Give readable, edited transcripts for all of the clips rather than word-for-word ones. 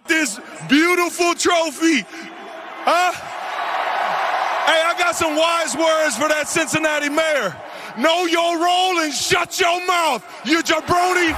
This beautiful trophy. Huh? Hey, I got some wise words for that Cincinnati mayor. Know your role and shut your mouth, you jabroni.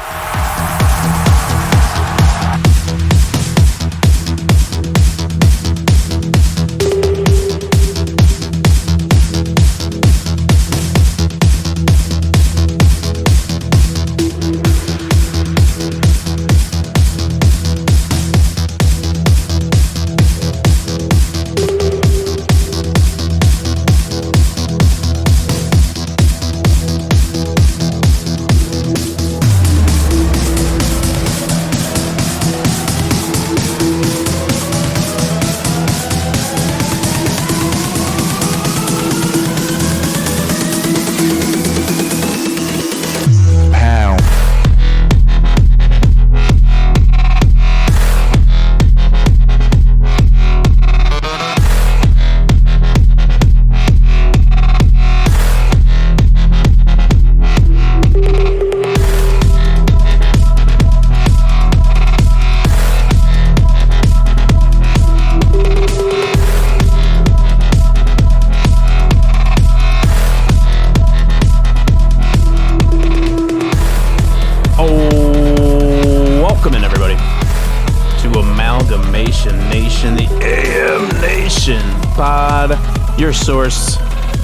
Nation, the AMNation Pod, your source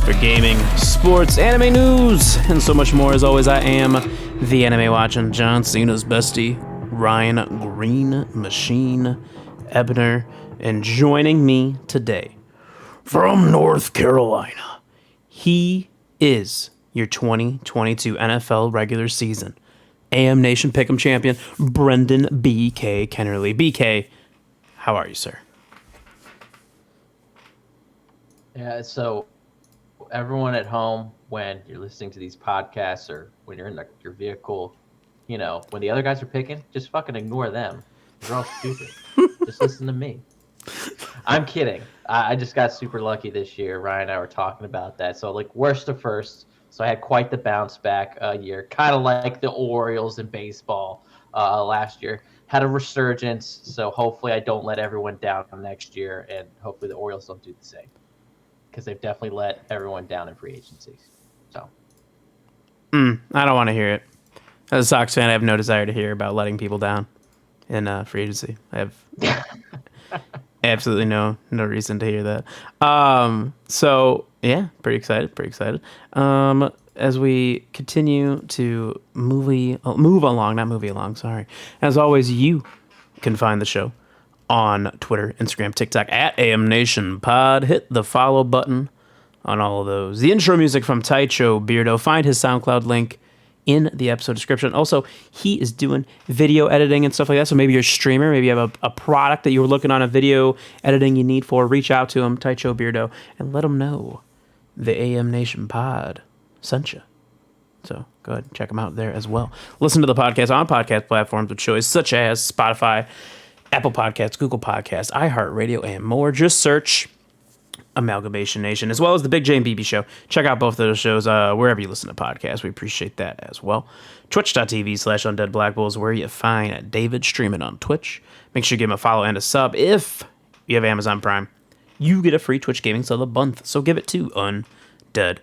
for gaming, sports, anime news, and so much more. As always, I am the anime watching John Cena's bestie, Ryan Green Machine Ebner, and joining me today from North Carolina, he is your 2022 NFL regular season AM Nation Pick'em champion, Brendan BK Kennerly. BK, how are you, sir? Yeah, so everyone at home, when you're listening to these podcasts or when you're in your vehicle, you know, when the other guys are picking, just fucking ignore them. They're all stupid. Just listen to me. I'm kidding. I just got super lucky this year. Ryan and I were talking about that. So, like, worst to first. So I had quite the bounce back year, kind of like the Orioles in baseball last year. Had a resurgence, so hopefully I don't let everyone down next year, and hopefully the Orioles don't do the same, because they've definitely let everyone down in free agencies. So, I don't want to hear it. As a Sox fan, I have no desire to hear about letting people down in free agency. I have absolutely no reason to hear that. So yeah, pretty excited. As we continue to move along. As always, you can find the show on Twitter, Instagram, TikTok at AMNationPod. Hit the follow button on all of those. The intro music from Taicho Beardo. Find his SoundCloud link in the episode description. Also, he is doing video editing and stuff like that. So maybe you're a streamer, maybe you have a product that you were looking on a video editing you need for. Reach out to him, Taicho Beardo, and let him know the AM Nation Pod sent you. So go ahead and check them out there as well. Listen to the podcast on podcast platforms of choice such as Spotify, Apple Podcasts, Google Podcasts, iHeartRadio, and more. Just search Amalgamation Nation, as well as the Big J and BB Show. Check out both of those shows wherever you listen to podcasts. We appreciate that as well. Twitch.tv/UndeadBlackBull is where you find David streaming on Twitch. Make sure you give him a follow and a sub. If you have Amazon Prime, you get a free Twitch gaming sub a month. So give it to Undead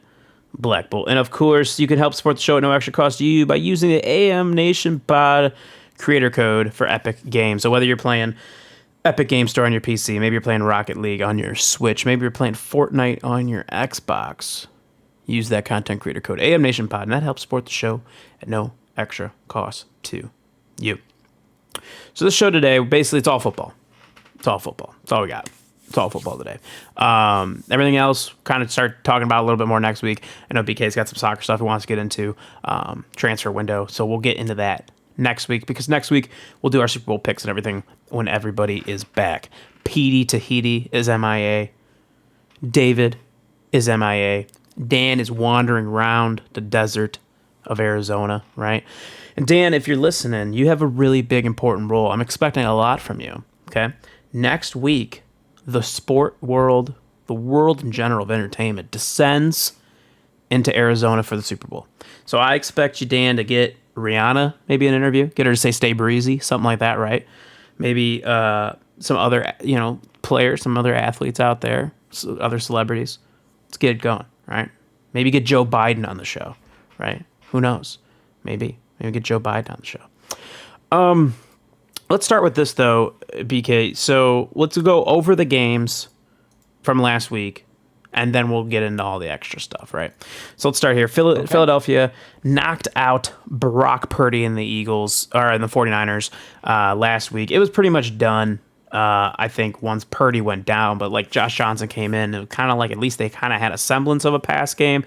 Black Bull. And of course, you can help support the show at no extra cost to you by using the AM Nation Pod creator code for Epic Games. So whether you're playing Epic Game Store on your PC, maybe you're playing Rocket League on your Switch, maybe you're playing Fortnite on your Xbox, use that content creator code AM Nation Pod, and that helps support the show at no extra cost to you. So this show today, basically, it's all football. It's all we got. It's all football today. Everything else, kind of start talking about a little bit more next week. I know BK's got some soccer stuff he wants to get into, transfer window. So we'll get into that next week, because next week we'll do our Super Bowl picks and everything when everybody is back. Petey Tahiti is MIA. David is MIA. Dan is wandering around the desert of Arizona, right? And Dan, if you're listening, you have a really big, important role. I'm expecting a lot from you, okay? Next week, the sport world, the world in general of entertainment, descends into Arizona for the Super Bowl. So I expect you, Dan, to get Rihanna maybe an interview, get her to say "Stay Breezy," something like that, right? maybe some other players, some other athletes out there, other celebrities. Let's get it going, right? Maybe get Joe Biden on the show, right? Who knows? Maybe get Joe Biden on the show. Let's start with this though, BK. So let's go over the games from last week, and then we'll get into all the extra stuff, right? So let's start here. Philadelphia knocked out Brock Purdy and the Eagles, or in the 49ers last week. It was pretty much done, I think, once Purdy went down, but like Josh Johnson came in, and kind of like at least they kind of had a semblance of a pass game.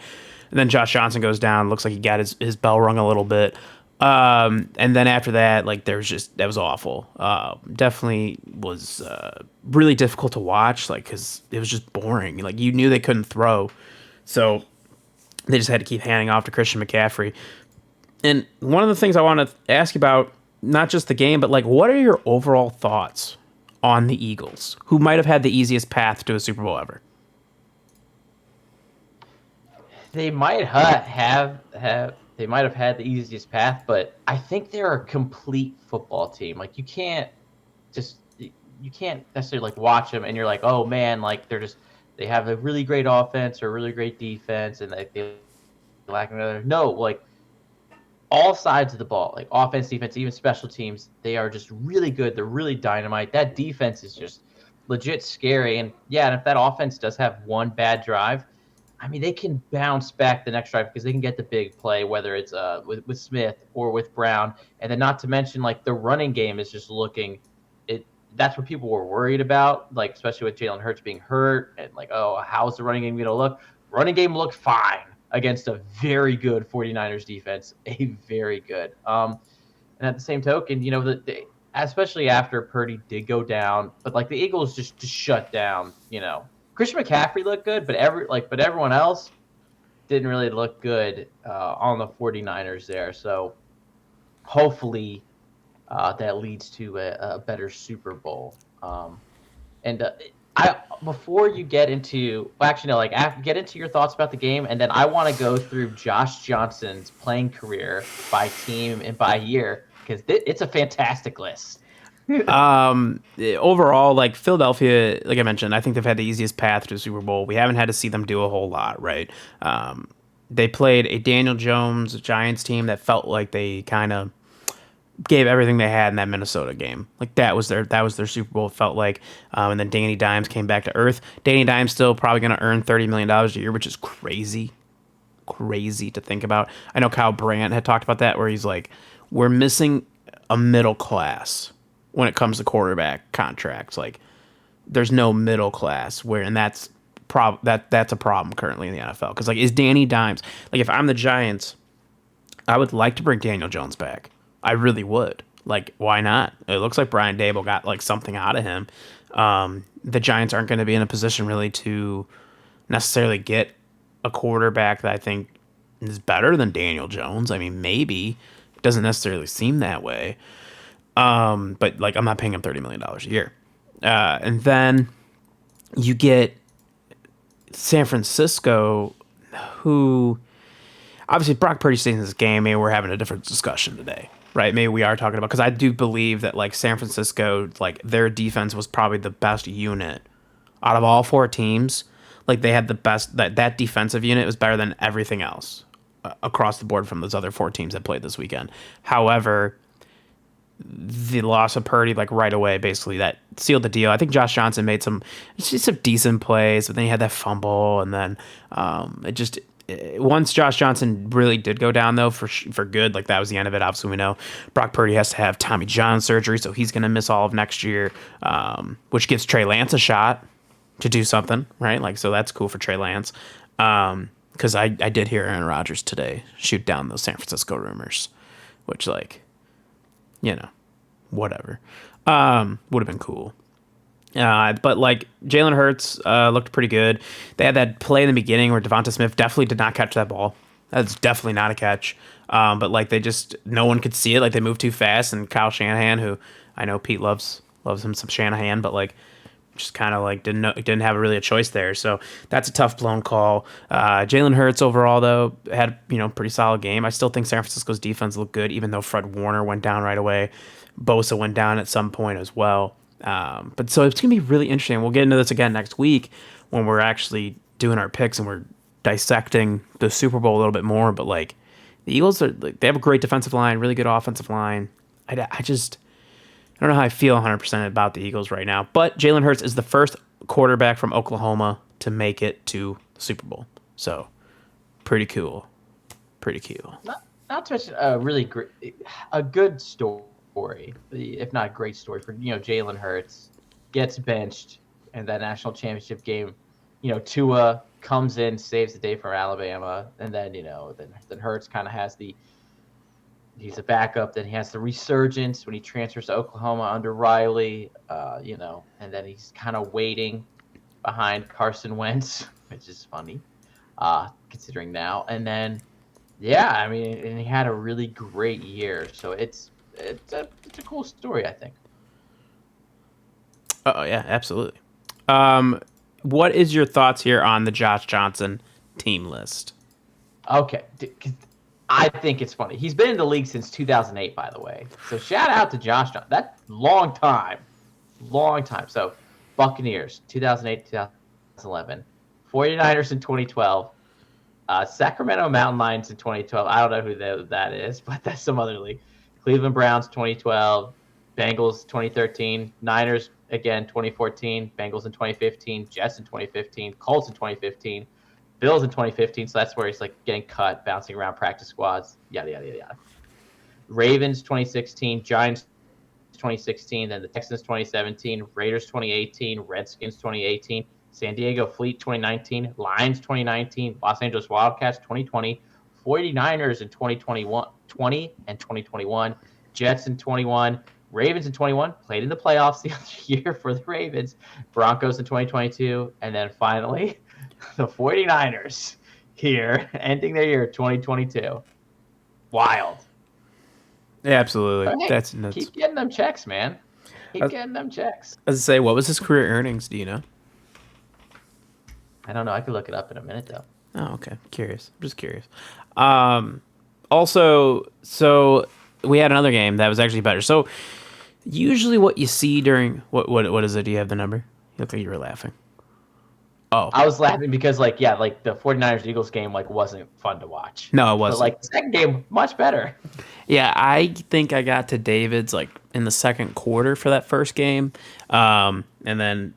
And then Josh Johnson goes down. Looks like he got his bell rung a little bit. And then after that, like that was awful. Definitely was really difficult to watch, like because it was just boring. Like you knew they couldn't throw, so they just had to keep handing off to Christian McCaffrey. And one of the things I want to ask you about, not just the game, but like what are your overall thoughts on the Eagles, who might have had the easiest path to a Super Bowl ever? They might they might have had the easiest path, but I think they're a complete football team. Like you can't necessarily like watch them and you're like, oh man, like they have a really great offense or a really great defense and they lack another. No, like all sides of the ball, like offense, defense, even special teams, they are just really good. They're really dynamite. That defense is just legit scary. And yeah, and if that offense does have one bad drive, I mean, they can bounce back the next drive because they can get the big play, whether it's with Smith or with Brown. And then not to mention, like, the running game is just looking – that's what people were worried about, like, especially with Jalen Hurts being hurt and, like, oh, how's the running game going to look? Running game looked fine against a very good 49ers defense, a very good. And at the same token, you know, especially after Purdy did go down, but, like, the Eagles just shut down, you know. Christian McCaffrey looked good, but everyone else didn't really look good on the 49ers there. So hopefully that leads to a better Super Bowl. Before you get into get into your thoughts about the game, and then I want to go through Josh Johnson's playing career by team and by year because it's a fantastic list. Overall, like Philadelphia, like I mentioned, I think they've had the easiest path to the Super Bowl. We haven't had to see them do a whole lot, right? They played a Daniel Jones Giants team that felt like they kind of gave everything they had in that Minnesota game. Like that was their Super Bowl, it felt like. And then Danny Dimes came back to earth. Danny Dimes still probably going to earn $30 million a year, which is crazy to think about. I know Kyle Brandt had talked about that, where he's like, we're missing a middle class when it comes to quarterback contracts. Like there's no middle class and that's a problem currently in the NFL. Because like, is Danny Dimes, like if I'm the Giants, I would like to bring Daniel Jones back. I really would. Like, why not? It looks like Brian Daboll got like something out of him. The Giants aren't going to be in a position really to necessarily get a quarterback that I think is better than Daniel Jones. I mean, maybe. It doesn't necessarily seem that way. But like, I'm not paying him $30 million a year. And then you get San Francisco, who obviously Brock Purdy stays in this game. Maybe we're having a different discussion today, right? Maybe we are talking about, because I do believe that like San Francisco, like their defense was probably the best unit out of all four teams. Like they had the best, that defensive unit was better than everything else across the board from those other four teams that played this weekend. However, the loss of Purdy, like right away, basically that sealed the deal. I think Josh Johnson made some decent plays, but then he had that fumble, and then once Josh Johnson really did go down though for good, like that was the end of it. Obviously, we know Brock Purdy has to have Tommy John surgery, so he's going to miss all of next year, which gives Trey Lance a shot to do something, right? Like, so that's cool for Trey Lance. Because I did hear Aaron Rodgers today shoot down those San Francisco rumors, which like, you know, whatever. Would have been cool. But like Jalen Hurts looked pretty good. They had that play in the beginning where Devonta Smith definitely did not catch that ball. That's definitely not a catch. But like no one could see it. Like they moved too fast, and Kyle Shanahan, who I know Pete loves him some Shanahan, but like just kind of like didn't have really a choice there. So that's a tough blown call. Jalen Hurts overall though had pretty solid game. I still think San Francisco's defense looked good, even though Fred Warner went down right away. Bosa went down at some point as well. But so it's going to be really interesting. We'll get into this again next week when we're actually doing our picks and we're dissecting the Super Bowl a little bit more. But like the Eagles are, like, they have a great defensive line, really good offensive line. I don't know how I feel 100% about the Eagles right now. But Jalen Hurts is the first quarterback from Oklahoma to make it to the Super Bowl. So pretty cool. Pretty cool. Not to mention a good story, if not a great story for Jalen Hurts gets benched in that national championship game. Tua comes in, saves the day for Alabama, and then then Hurts kind of has he's a backup. Then he has the resurgence when he transfers to Oklahoma under Riley, and then he's kind of waiting behind Carson Wentz, which is funny, considering now. And then, and he had a really great year. So it's a cool story, I think. Oh yeah, absolutely. What is your thoughts here on the Josh Johnson team list? Okay, I think it's funny. He's been in the league since 2008, by the way. So shout out to Josh Johnson. That's long time. So Buccaneers, 2008, 2011. 49ers in 2012. Sacramento Mountain Lions in 2012. I don't know who that is, but that's some other league. Cleveland Browns 2012. Bengals 2013. Niners again 2014. Bengals in 2015. Jets in 2015. Colts in 2015. Bills in 2015. So that's where he's like getting cut, bouncing around practice squads. Yada yada yada. Ravens 2016. Giants 2016. Then the Texans 2017. Raiders 2018. Redskins 2018. San Diego Fleet 2019, Lions 2019, Los Angeles Wildcats 2020, 49ers in 2020 and 2021, Jets in 21, Ravens in 21, played in the playoffs the other year for the Ravens, Broncos in 2022, and then finally the 49ers here, ending their year 2022. Wild. Yeah, absolutely. Hey, that's nuts. Keep getting them checks, man. Getting them checks. I was to say, what was his career earnings? Do you know? I don't know. I could look it up in a minute, though. Oh, okay. Curious. I'm just curious. Also, so we had another game that was actually better. So usually what you see during what is it? Do you have the number? You look like you were laughing. Oh, I was laughing because the 49ers Eagles game wasn't fun to watch. No, it wasn't. But the second game, much better. Yeah, I think I got to David's in the second quarter for that first game. And then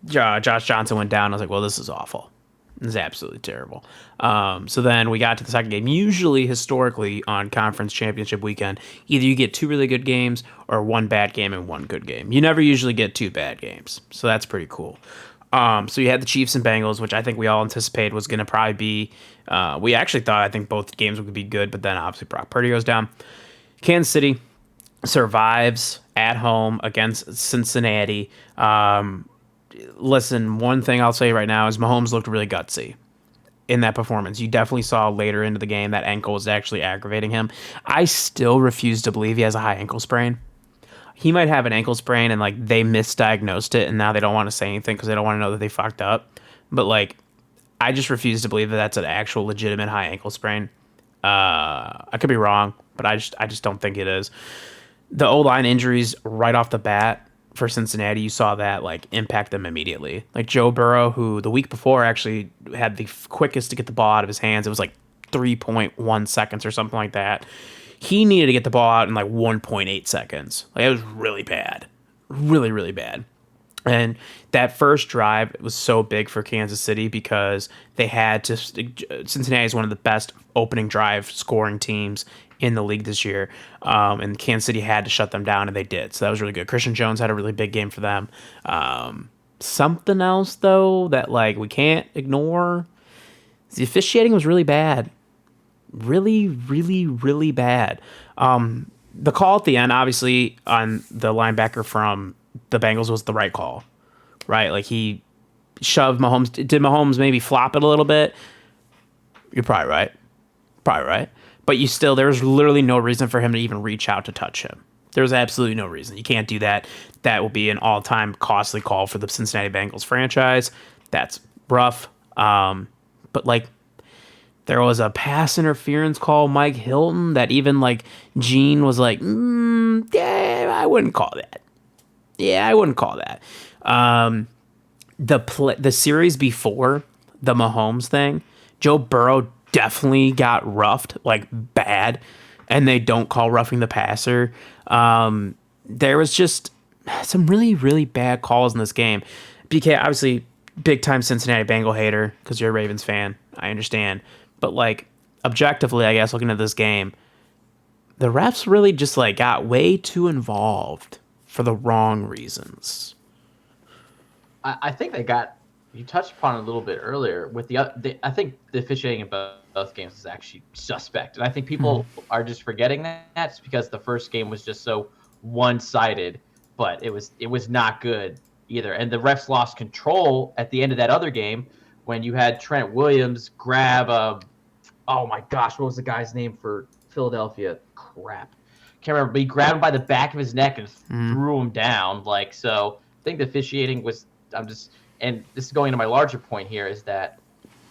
Josh Johnson went down. I was like, well, this is awful. This is absolutely terrible. So then we got to the second game. Usually, historically, on conference championship weekend, either you get two really good games or one bad game and one good game. You never usually get two bad games. So that's pretty cool. So you had the Chiefs and Bengals, which I think we all anticipated was going to probably be. We actually thought I think both games would be good, but then obviously Brock Purdy goes down. Kansas City survives at home against Cincinnati. Listen, one thing I'll say right now is Mahomes looked really gutsy in that performance. You definitely saw later into the game that ankle was actually aggravating him. I still refuse to believe he has a high ankle sprain. He might have an ankle sprain and they misdiagnosed it and now they don't want to say anything because they don't want to know that they fucked up. But I just refuse to believe that that's an actual legitimate high ankle sprain. I could be wrong, but I just don't think it is. The O-line injuries right off the bat for Cincinnati, you saw that impact them immediately. Joe Burrow, who the week before actually had the quickest to get the ball out of his hands. It was 3.1 seconds or something like that. He needed to get the ball out in 1.8 seconds. It was really bad. Really, really bad. And that first drive was so big for Kansas City because they had to. Cincinnati is one of the best opening drive scoring teams in the league this year. And Kansas City had to shut them down, and they did. So that was really good. Christian Jones had a really big game for them. Something else, though, that we can't ignore. The officiating was really bad. Really, really, really bad. The call at the end, obviously, on the linebacker from the Bengals was the right call, right? He shoved Mahomes. Did Mahomes maybe flop it a little bit? You're probably right. But there's literally no reason for him to even reach out to touch him. There's absolutely no reason. You can't do that. That will be an all-time costly call for the Cincinnati Bengals franchise. That's rough. But there was a pass interference call, Mike Hilton, that even Gene was yeah, I wouldn't call that. Yeah, I wouldn't call that. The series before the Mahomes thing, Joe Burrow definitely got roughed, like bad, and they don't call roughing the passer. There was just some really, really bad calls in this game. BK, obviously, big time Cincinnati Bengal hater because you're a Ravens fan. I understand. But, like, objectively, I guess, looking at this game, the refs really just, like, got way too involved for the wrong reasons. I think they got, you touched upon it a little bit earlier with I think the officiating in both games is actually suspect. And I think people are just forgetting that just because the first game was just so one-sided, but it was not good either. And the refs lost control at the end of that other game when you had Trent Williams grab oh my gosh, what was the guy's name for Philadelphia? Crap. Can't remember, but he grabbed him by the back of his neck and threw him down. Like, so I think the officiating was, and this is going into my larger point here, is that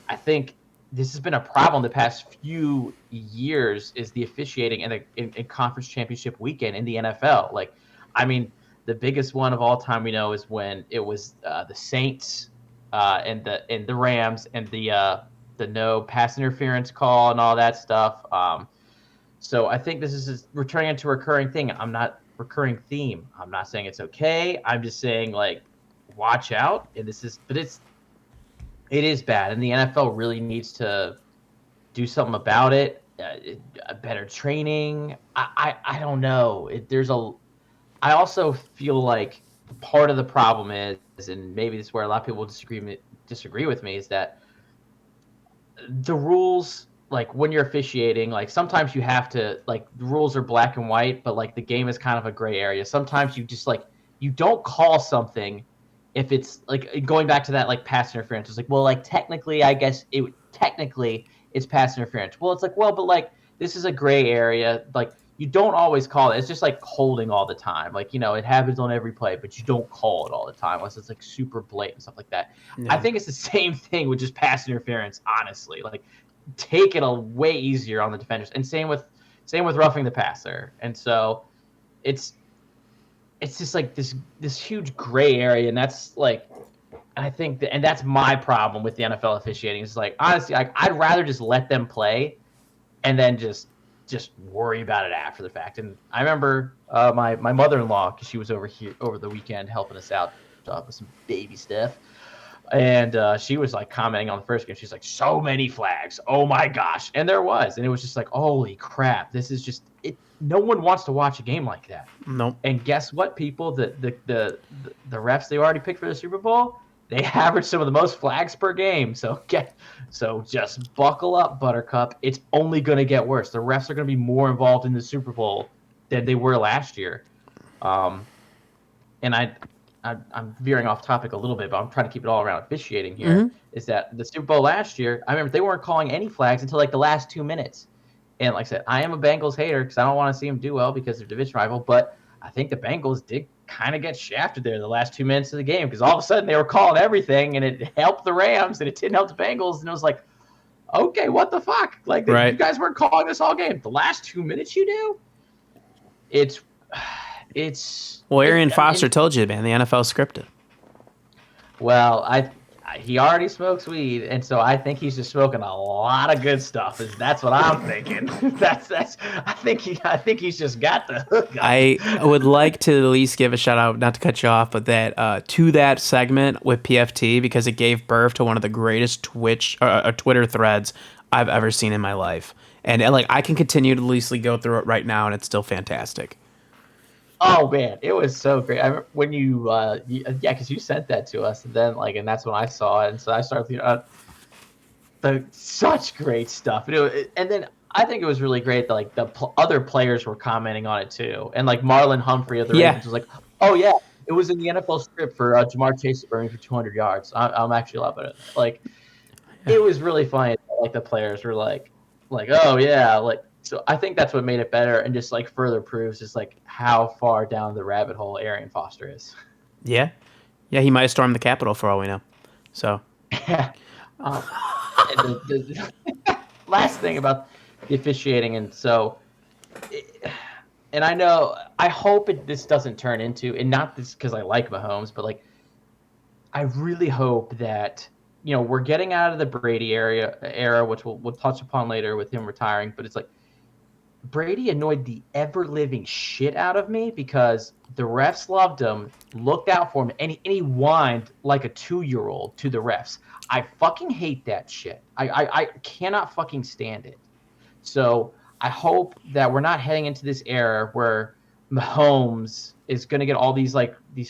I think this has been a problem the past few years, is the officiating in conference championship weekend in the NFL. Like, I mean, the biggest one of all time we know is when it was the Saints and the Rams and the no pass interference call and all that stuff. So I think this is returning into a recurring thing. I'm not recurring theme. I'm not saying it's okay. I'm just saying, like, watch out. And it is bad, and the NFL really needs to do something about it. Better training. I don't know. I also feel like part of the problem is, and maybe this is where a lot of people disagree with me, is that the rules, like when you're officiating, like sometimes you have to, like, the rules are black and white, but like the game is kind of a gray area. Sometimes you just, like, you don't call something if it's like, going back to that, like, pass interference. It's like, well, like, technically, I guess it's pass interference. Well, it's like, well, but like, this is a gray area. Like, you don't always call it. It's just like holding all the time. Like, you know, it happens on every play, but you don't call it all the time unless it's like super blatant stuff like that. No. I think it's the same thing with just pass interference, honestly. Like, take it way easier on the defenders. And same with roughing the passer. And so it's just like this huge gray area, and that's like, I think and that's my problem with the NFL officiating. It's like, honestly, I'd rather just let them play and then just worry about it after the fact. And I remember my mother-in-law, because she was over the weekend helping us out with some baby stuff, and she was like commenting on the first game. She's like, so many flags, oh my gosh. And there was, and it was just like, holy crap, this is just it. No one wants to watch a game like that. Nope. And guess what, people? The refs they already picked for the Super Bowl, they average some of the most flags per game. So just buckle up, Buttercup. It's only going to get worse. The refs are going to be more involved in the Super Bowl than they were last year. And I'm veering off topic a little bit, but I'm trying to keep it all around officiating here. Mm-hmm. Is that the Super Bowl last year? I remember they weren't calling any flags until like the last 2 minutes. And like I said, I am a Bengals hater because I don't want to see them do well because they're division rival. But I think the Bengals did kind of get shafted there the last 2 minutes of the game, because all of a sudden they were calling everything, and it helped the Rams and it didn't help the Bengals. And it was like, okay, what the fuck? Like, right. You guys weren't calling this all game. The last 2 minutes you do? Well, Arian Foster told you, man, the NFL scripted. Well, he already smokes weed, and so I think he's just smoking a lot of good stuff. That's what I'm thinking. I think he's just got the hook. I would like to at least give a shout out, not to cut you off, but that to that segment with PFT, because it gave birth to one of the greatest Twitter threads I've ever seen in my life, and like I can continue to loosely go through it right now, and it's still fantastic. Oh man, it was so great. I remember when because you sent that to us, and then and that's when I saw it, and so I started such great stuff. And then I think it was really great that like the other players were commenting on it too, and like Marlon Humphrey of the Ravens was like, "Oh yeah, it was in the NFL script for Jamar Chase to burn for 200 yards." I'm actually loving it. Like, it was really funny. Like the players were like, "Oh yeah," like. So I think that's what made it better, and just like further proves just like how far down the rabbit hole Arian Foster is. Yeah, he might have stormed the Capitol for all we know. So, yeah. The last thing about the officiating, and I know I hope this doesn't turn into, and not this because I like Mahomes, but like, I really hope that, we're getting out of the Brady era, which we'll touch upon later with him retiring. But it's like Brady annoyed the ever living shit out of me because the refs loved him, looked out for him, and he whined like a 2-year-old to the refs. I fucking hate that shit. I cannot fucking stand it. So I hope that we're not heading into this era where Mahomes is going to get all these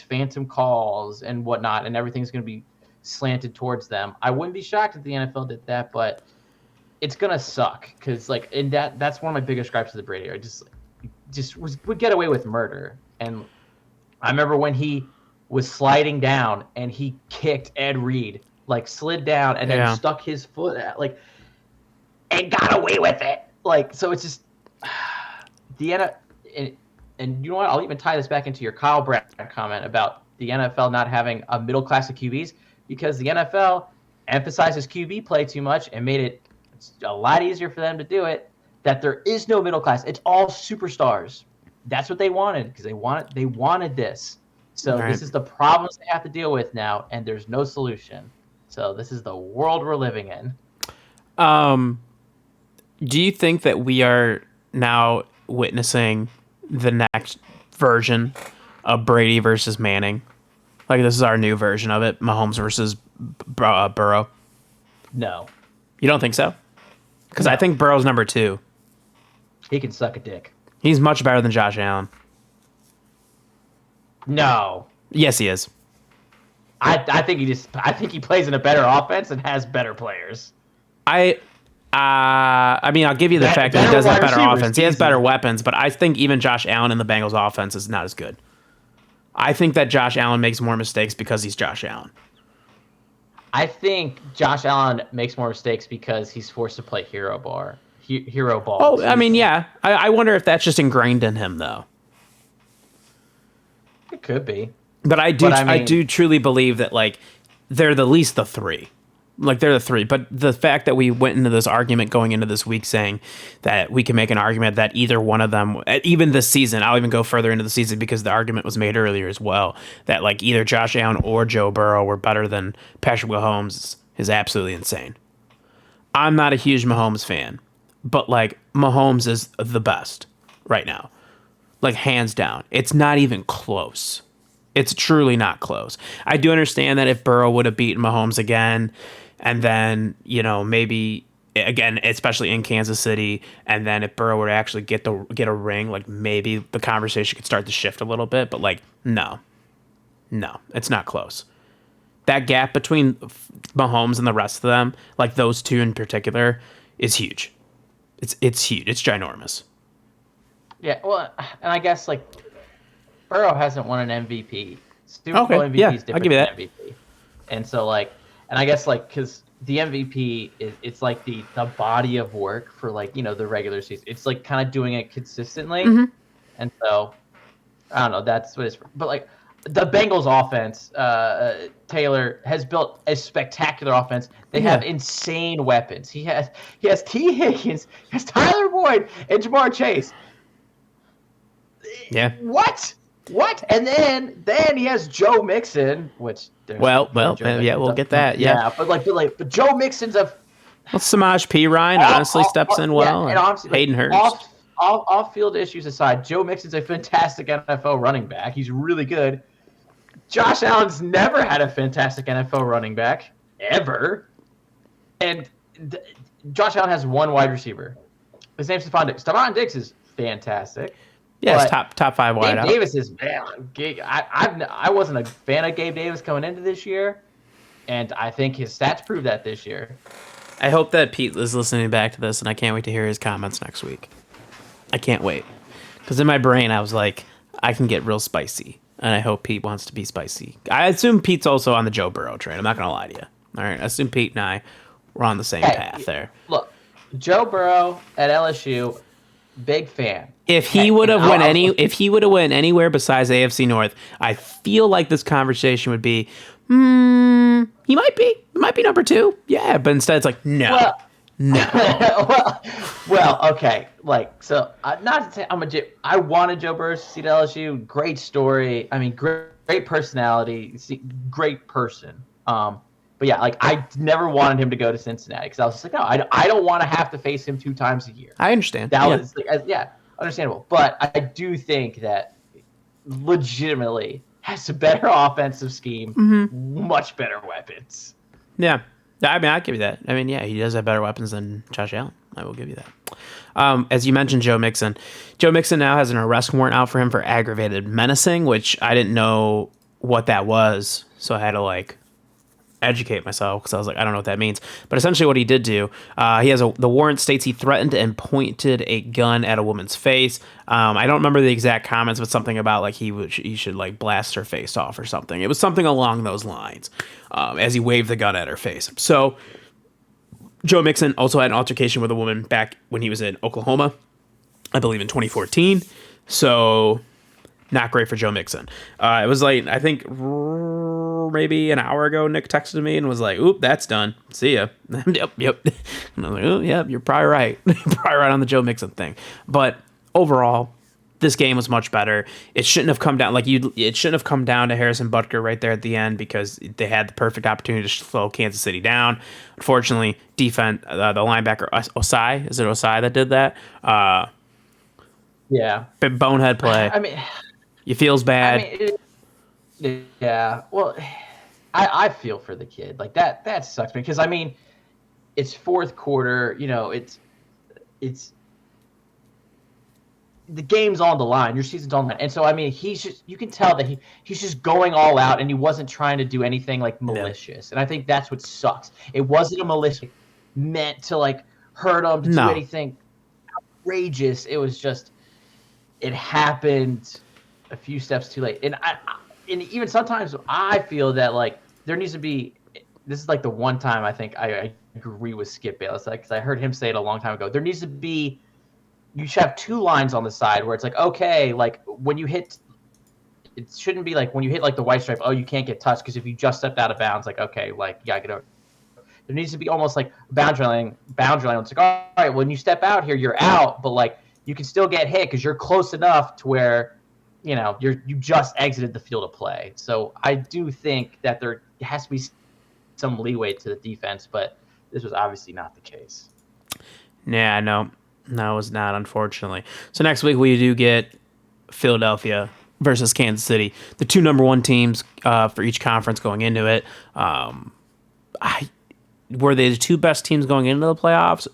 phantom calls and whatnot, and everything's going to be slanted towards them. I wouldn't be shocked if the NFL did that, but it's going to suck because that's one of my biggest gripes of the Brady era. Would get away with murder. And I remember when he was sliding down and he kicked Ed Reed, slid down and then stuck his foot out, and got away with it. So it's just the NFL. And you know what? I'll even tie this back into your Kyle Brad comment about the NFL not having a middle class of QBs, because the NFL emphasizes QB play too much and made it a lot easier for them to do it, that there is no middle class. It's all superstars. That's what they wanted, because they wanted this. So This is the problems they have to deal with now, and there's no solution. So this is the world we're living in. Do you think that we are now witnessing the next version of Brady versus Manning? This is our new version of it, Mahomes versus Burrow? No. You don't think so? Because I think Burrow's number 2. He can suck a dick. He's much better than Josh Allen. No. Yes, he is. I think he plays in a better offense and has better players. I mean, I'll give you the fact that he does have better offense. He has better weapons, but I think even Josh Allen in the Bengals offense is not as good. I think that Josh Allen makes more mistakes because he's Josh Allen. I think Josh Allen makes more mistakes because he's forced to play hero ball. Oh, I mean, yeah. I wonder if that's just ingrained in him, though. It could be. But I do truly believe that, they're at least the 3. They're the 3. But the fact that we went into this argument going into this week saying that we can make an argument that either one of them, even this season, I'll even go further into the season because the argument was made earlier as well, that either Josh Allen or Joe Burrow were better than Patrick Mahomes is absolutely insane. I'm not a huge Mahomes fan, but Mahomes is the best right now. Hands down. It's not even close. It's truly not close. I do understand that if Burrow would have beaten Mahomes again, and then, maybe again, especially in Kansas City, and then if Burrow were to actually get a ring, maybe the conversation could start to shift a little bit. But no, it's not close. That gap between Mahomes and the rest of them, those two in particular, is huge. It's huge. It's ginormous. Yeah, well, and I guess Burrow hasn't won an MVP. Super Bowl MVP is different than MVP. And so and I guess because the MVP it's the body of work for the regular season. It's kind of doing it consistently. Mm-hmm. And so I don't know, that's what it's, but the Bengals offense, Taylor has built a spectacular offense. They have insane weapons. He has T. Higgins, he has Tyler Boyd, and Jamar Chase. Yeah. What? And then he has Joe Mixon, which we'll get that. Yeah. But Joe Mixon's Samaj P. Ryan honestly steps in well. And honestly, Hayden Hurst. Off-field issues aside, Joe Mixon's a fantastic NFL running back. He's really good. Josh Allen's never had a fantastic NFL running back ever, and Josh Allen has one wide receiver. His name's Stephon Diggs. Stephon Diggs is fantastic. Yes, top 5 wide out. Davis is I wasn't a fan of Gabe Davis coming into this year, and I think his stats prove that this year. I hope that Pete is listening back to this, and I can't wait to hear his comments next week. I can't wait. Because in my brain, I was like, I can get real spicy, and I hope Pete wants to be spicy. I assume Pete's also on the Joe Burrow train. I'm not going to lie to you. All right, I assume Pete and I were on the same path there. Look, Joe Burrow at LSU, big fan. If he would have went anywhere besides AFC North, I feel like this conversation would be, he might be number 2. Yeah, but instead it's no. No. well, okay. Like, so not to say I wanted Joe Burrow to see at LSU. Great story. I mean, great personality. Great person. But yeah, like I never wanted him to go to Cincinnati because I was just like, no, I don't want to have to face him 2 times a year. I understand. That was like, understandable. But I do think that legitimately has a better offensive scheme, much better weapons. Yeah. I mean, I'll give you that. I mean, yeah, he does have better weapons than Josh Allen. I will give you that. As you mentioned, Joe Mixon. Joe Mixon now has an arrest warrant out for him for aggravated menacing, which I didn't know what that was. So I had to, educate myself because I was like, I don't know what that means. But essentially what he did do, the warrant states he threatened and pointed a gun at a woman's face. I don't remember the exact comments, but something about he should blast her face off or something. It was something along those lines as he waved the gun at her face. So Joe Mixon also had an altercation with a woman back when he was in Oklahoma, I believe in 2014. So not great for Joe Mixon. It was I think maybe an hour ago, Nick texted me and was like, oop, that's done. See ya. Yep. And I was like, oh, yeah, you're probably right. You're probably right on the Joe Mixon thing. But overall, this game was much better. It shouldn't have come down it shouldn't have come down to Harrison Butker right there at the end because they had the perfect opportunity to slow Kansas City down. Unfortunately, the linebacker Osai, is it Osai that did that? Yeah. Bonehead play. I mean, it feels bad. I mean, yeah. Well, I feel for the kid. Like that sucks because I mean, it's fourth quarter. You know, it's the game's on the line. Your season's on the line, and so I mean, you can tell that he's just going all out, and he wasn't trying to do anything malicious. And I think that's what sucks. It wasn't a malicious meant to hurt him to do anything outrageous. It was just it happened a few steps too late. And and even sometimes I feel that there needs to be. This is the one time I think I agree with Skip Bayless because I heard him say it a long time ago. There needs to be. You should have 2 lines on the side where it's okay, when you hit, it shouldn't be when you hit the white stripe. Oh, you can't get touched because if you just stepped out of bounds, okay, you gotta get over. There needs to be almost boundary line. It's all right, when you step out here, you're out, but you can still get hit because you're close enough to where you just exited the field of play. So I do think that there has to be some leeway to the defense, but this was obviously not the case. Yeah, no, it was not, unfortunately. So next week we do get Philadelphia versus Kansas City, the 2 number 1 teams for each conference going into it. Were they the 2 best teams going into the playoffs?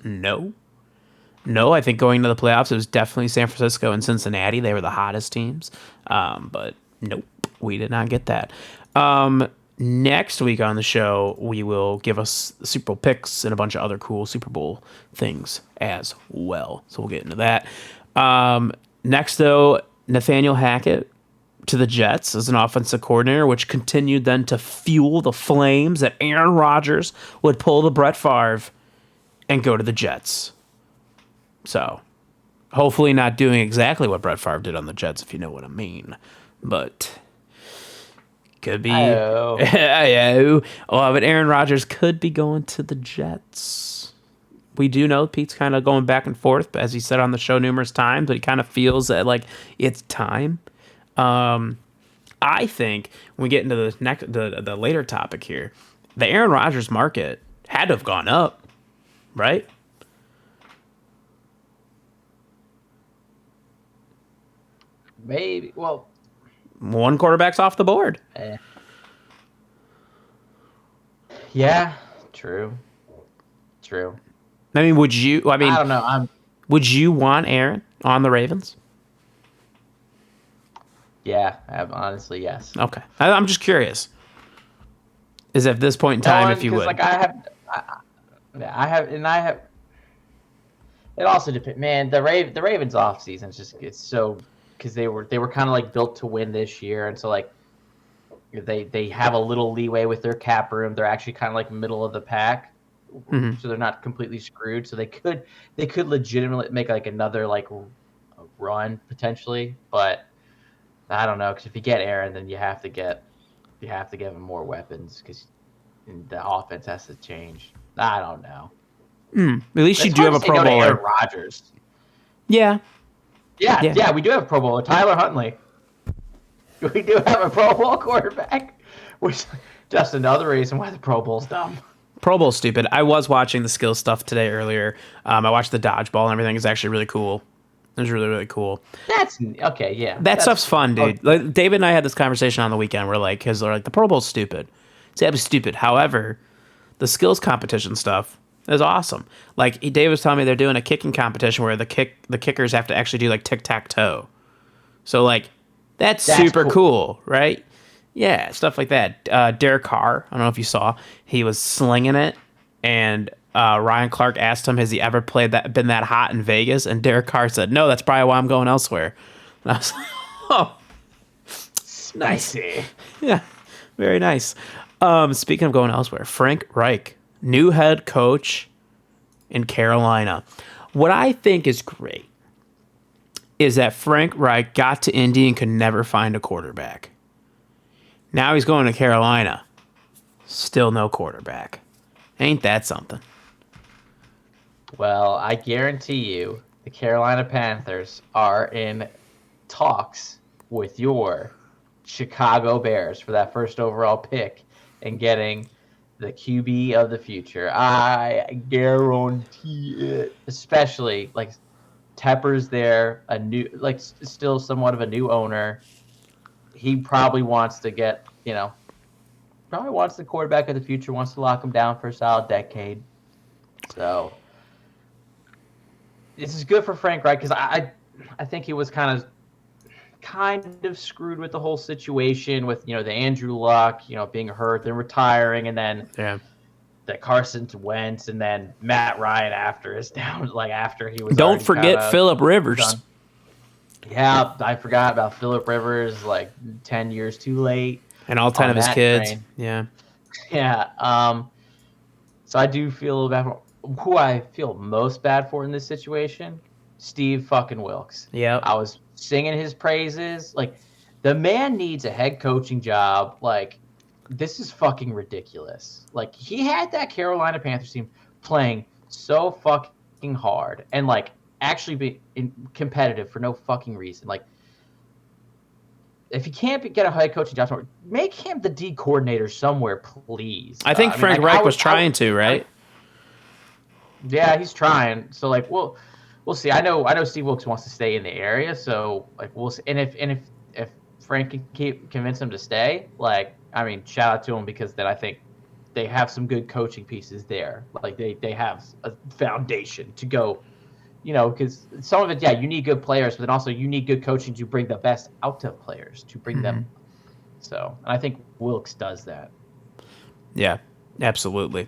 No, I think going into the playoffs, it was definitely San Francisco and Cincinnati. They were the hottest teams. But nope, we did not get that. Next week on the show, we will give us the Super Bowl picks and a bunch of other cool Super Bowl things as well. So we'll get into that. Next, though, Nathaniel Hackett to the Jets as an offensive coordinator, which continued then to fuel the flames that Aaron Rodgers would pull the Brett Favre and go to the Jets. So hopefully not doing exactly what Brett Favre did on the Jets, if you know what I mean. But could be. Oh, but Aaron Rodgers could be going to the Jets. We do know Pete's kind of going back and forth, but as he said on the show numerous times, but he kind of feels that it's time. I think when we get into the later topic here, the Aaron Rodgers market had to have gone up, right? Maybe. Well, 1 quarterback's off the board. Yeah, true. I mean, I don't know. Would you want Aaron on the Ravens? Yeah, honestly, yes. Okay. I'm just curious. Is at this point in time, if you would. I have. It also depends, man. The Ravens off season is just it's so because they were kind of built to win this year, and so they have a little leeway with their cap room. They're actually kind of middle of the pack, so they're not completely screwed. So they could legitimately make another run potentially, but I don't know because if you get Aaron, then you have to give him more weapons because the offense has to change. I don't know. At least you It's do hard have a to say Pro no to Bowler. Aaron Rodgers. Yeah. Yeah, we do have a Pro Bowler. Tyler Huntley. We do have a Pro Bowl quarterback, which just another reason why the Pro Bowl's dumb. Pro Bowl's stupid. I was watching the skill stuff today earlier. I watched the dodgeball and everything. It's actually really cool. It was really, really cool. That's okay, yeah. That stuff's fun, dude. Okay. Like, David and I had this conversation on the weekend. We're like, because they're like, the Pro Bowl's stupid. It's absolutely stupid. However, the skills competition stuff is awesome. Like Dave was telling me, they're doing a kicking competition where the kickers have to actually do like tic-tac-toe. So like that's super cool, right? Yeah, stuff like that. Derek Carr, I don't know if you saw, he was slinging it, and Ryan Clark asked him, has he ever been that hot in Vegas? And Derek Carr said, no, that's probably why I'm going elsewhere. And I was like, oh, Spicy. yeah, very nice. Speaking of going elsewhere, Frank Reich, new head coach in Carolina. What I think is great is that Frank Reich got to Indy and could never find a quarterback. Now he's going to Carolina. Still no quarterback. Ain't that something? Well, I guarantee you the Carolina Panthers are in talks with your Chicago Bears for that first overall pick and getting the QB of the future. I guarantee it. Especially like Tepper's there, still somewhat of a new owner. He probably wants to get, probably wants the quarterback of the future, wants to lock him down for a solid decade. So this is good for Frank Reich because I think he was kind of screwed with the whole situation with, the Andrew Luck, being hurt, then retiring, and then the Carson Wentz, and then Matt Ryan after he was. Don't forget Phillip Rivers. Done. Yeah, I forgot about Phillip Rivers, 10 years too late. And all 10 of his kids. Train. Yeah. Yeah. So I do feel about who I feel most bad for in this situation, Steve fucking Wilkes. Yeah. I was singing his praises. The man needs a head coaching job. This is fucking ridiculous. He had that Carolina Panthers team playing so fucking hard and actually be competitive for no fucking reason. If he can't get a head coaching job somewhere, make him the D coordinator somewhere, please. I think Frank Reich was trying to, right? Yeah, he's trying. So we'll see. I know Steve Wilkes wants to stay in the area, so we'll see. And if Frank can convince him to stay, shout out to him, because then I think they have some good coaching pieces there. They have a foundation to go, because some of it, you need good players, but then also you need good coaching to bring the best out of players, to bring them. So, and I think Wilkes does that. Yeah, absolutely.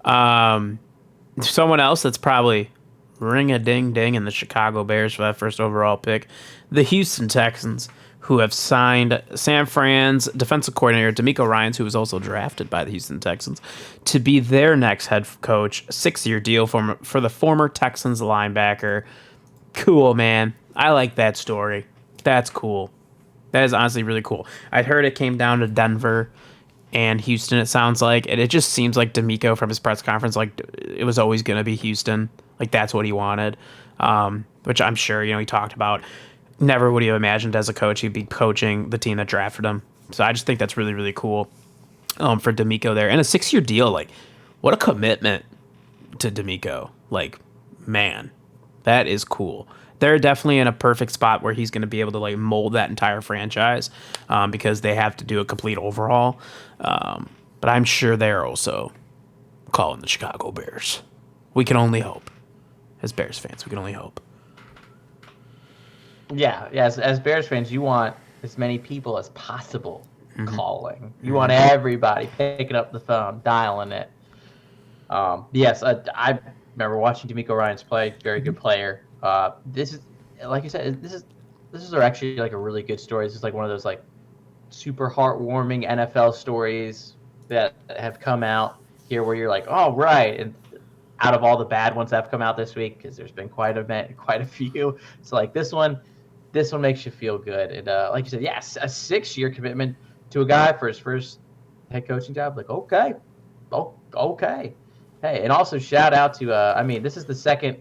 Someone else that's probably ring-a-ding-ding in the Chicago Bears for that first overall pick, the Houston Texans, who have signed San Fran's defensive coordinator, D'Amico Ryans, who was also drafted by the Houston Texans, to be their next head coach. 6-year deal for the former Texans linebacker. Cool, man. I like that story. That's cool. That is honestly really cool. I'd heard it came down to Denver and Houston, it sounds like. And it just seems like D'Amico from his press conference, it was always going to be Houston. That's what he wanted, which I'm sure, he talked about. Never would he have imagined as a coach he'd be coaching the team that drafted him. So I just think that's really, really cool for D'Amico there. And a 6-year deal, what a commitment to D'Amico. Man, that is cool. They're definitely in a perfect spot where he's going to be able to mold that entire franchise because they have to do a complete overhaul. But I'm sure they're also calling the Chicago Bears. We can only hope. As Bears fans, we can only hope. Yeah. As Bears fans, you want as many people as possible calling. You want everybody picking up the phone, dialing it. Yes, I remember watching D'Amico Ryans play. Very good player. This is, like you said, this is actually a really good story. This is one of those super heartwarming NFL stories that have come out here, where you're oh right, and out of all the bad ones that have come out this week, because there's been quite a few. So this one makes you feel good. And like you said, yes, a 6-year commitment to a guy for his first head coaching job. Okay. Hey, and also shout out to this is the second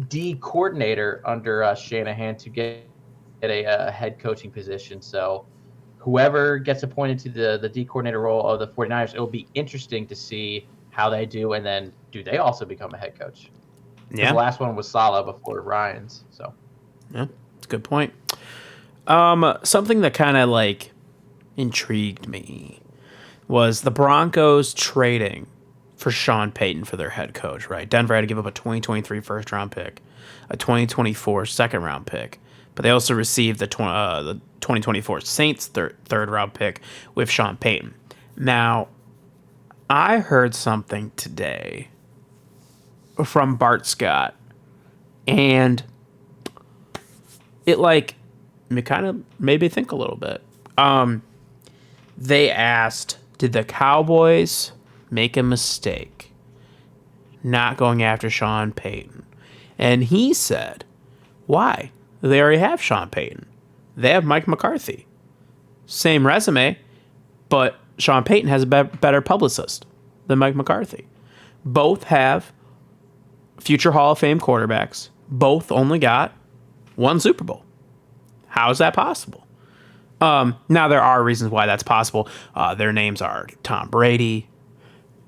D coordinator under Shanahan to get a head coaching position. So whoever gets appointed to the D coordinator role of the 49ers, it will be interesting to see how they do, and then do they also become a head coach? Because the last one was Saleh before Ryans. So yeah, it's a good point. Something that kind of like intrigued me was the Broncos trading for Sean Payton for their head coach, right? Denver had to give up a 2023 first round pick, a 2024 second round pick, but they also received the 2024 Saints third round pick with Sean Payton. Now, I heard something today from Bart Scott, and it kind of made me think a little bit. They asked, did the Cowboys make a mistake not going after Sean Payton? And he said, why? They already have Sean Payton. They have Mike McCarthy. Same resume, but Sean Payton has a better publicist than Mike McCarthy. Both have future Hall of Fame quarterbacks. Both only got one Super Bowl. How is that possible? Now, there are reasons why that's possible. Their names are Tom Brady,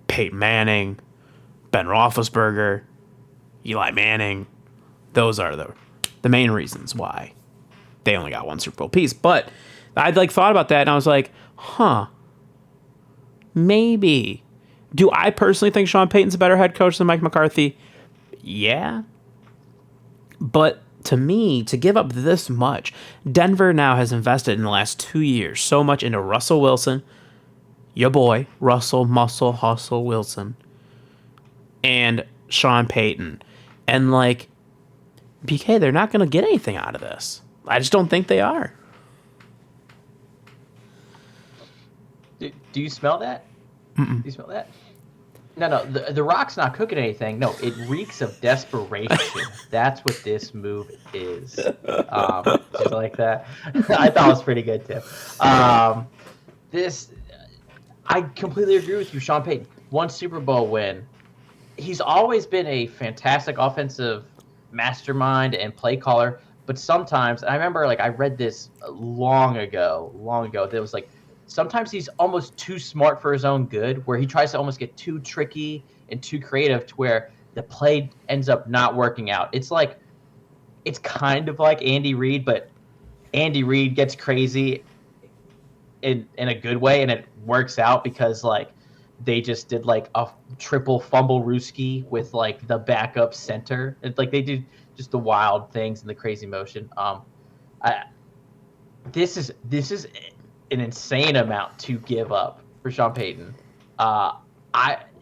Peyton Manning, Ben Roethlisberger, Eli Manning. Those are the main reasons why they only got one Super Bowl piece. But I'd thought about that, and I was like, maybe. Do I personally think Sean Payton's a better head coach than Mike McCarthy? Yeah. But to me, to give up this much, Denver now has invested in the last 2 years so much into Russell Wilson, your boy, Russell Muscle Hustle Wilson, and Sean Payton. And BK, they're not going to get anything out of this. I just don't think they are. Do you smell that? Do you smell that? No, the Rock's not cooking anything. No, it reeks of desperation. That's what this move is. Just like that. I thought it was pretty good, too. I completely agree with you, Sean Payton. One Super Bowl win. He's always been a fantastic offensive mastermind and play caller, but sometimes, I remember, I read this long ago, that was sometimes he's almost too smart for his own good, where he tries to almost get too tricky and too creative to where the play ends up not working out. It's kind of like Andy Reid, but Andy Reid gets crazy in a good way, and it works out because they just did a triple fumble Rooski with the backup center. It's they do just the wild things and the crazy motion. This is an insane amount to give up for Sean Payton.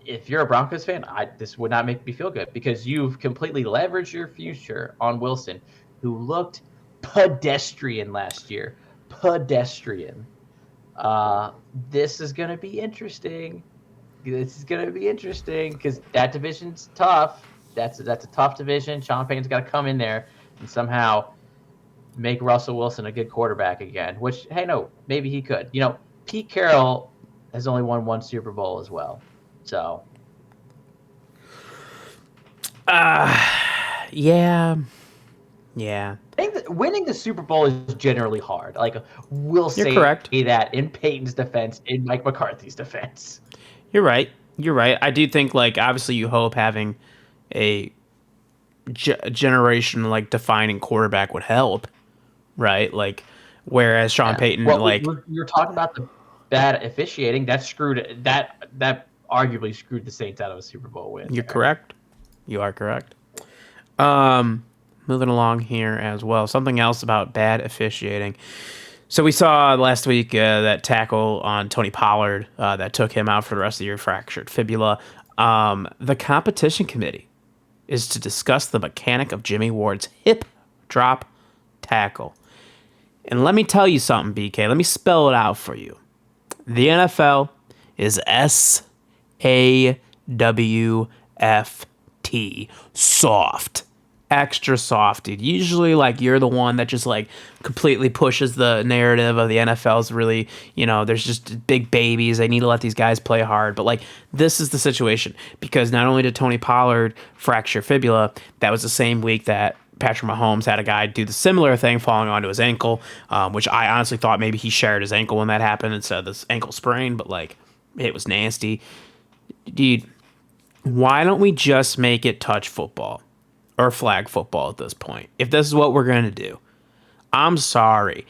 If you're a Broncos fan, this would not make me feel good, because you've completely leveraged your future on Wilson, who looked pedestrian last year. Pedestrian. This is going to be interesting. Because that division's tough. That's a tough division. Sean Payton's got to come in there and somehow make Russell Wilson a good quarterback again, which, hey, no, maybe he could. Pete Carroll has only won one Super Bowl as well. So. Yeah. I think that winning the Super Bowl is generally hard. We'll say correct. that in Peyton's defense, in Mike McCarthy's defense. You're right. I do think, obviously you hope having a generation, defining quarterback would help, right? Whereas Sean Payton, you're talking about the bad officiating, that arguably screwed the Saints out of a Super Bowl win. You're correct. You are correct. Moving along here as well. Something else about bad officiating. So we saw last week that tackle on Tony Pollard that took him out for the rest of the year, fractured fibula. The competition committee is to discuss the mechanic of Jimmy Ward's hip drop tackle. And let me tell you something, BK. Let me spell it out for you. The NFL is SAWFT, soft. extra soft, dude. Usually, like, you're the one that just, like, completely pushes the narrative of the NFL's really, there's just big babies. They need to let these guys play hard. But, like, this is the situation. Because not only did Tony Pollard fracture fibula, that was the same week that Patrick Mahomes had a guy do the similar thing, falling onto his ankle, which I honestly thought maybe he shared his ankle when that happened instead of this ankle sprain. But, like, it was nasty. Dude, why don't we just make it touch football? Or flag football at this point, if this is what we're going to do. I'm sorry.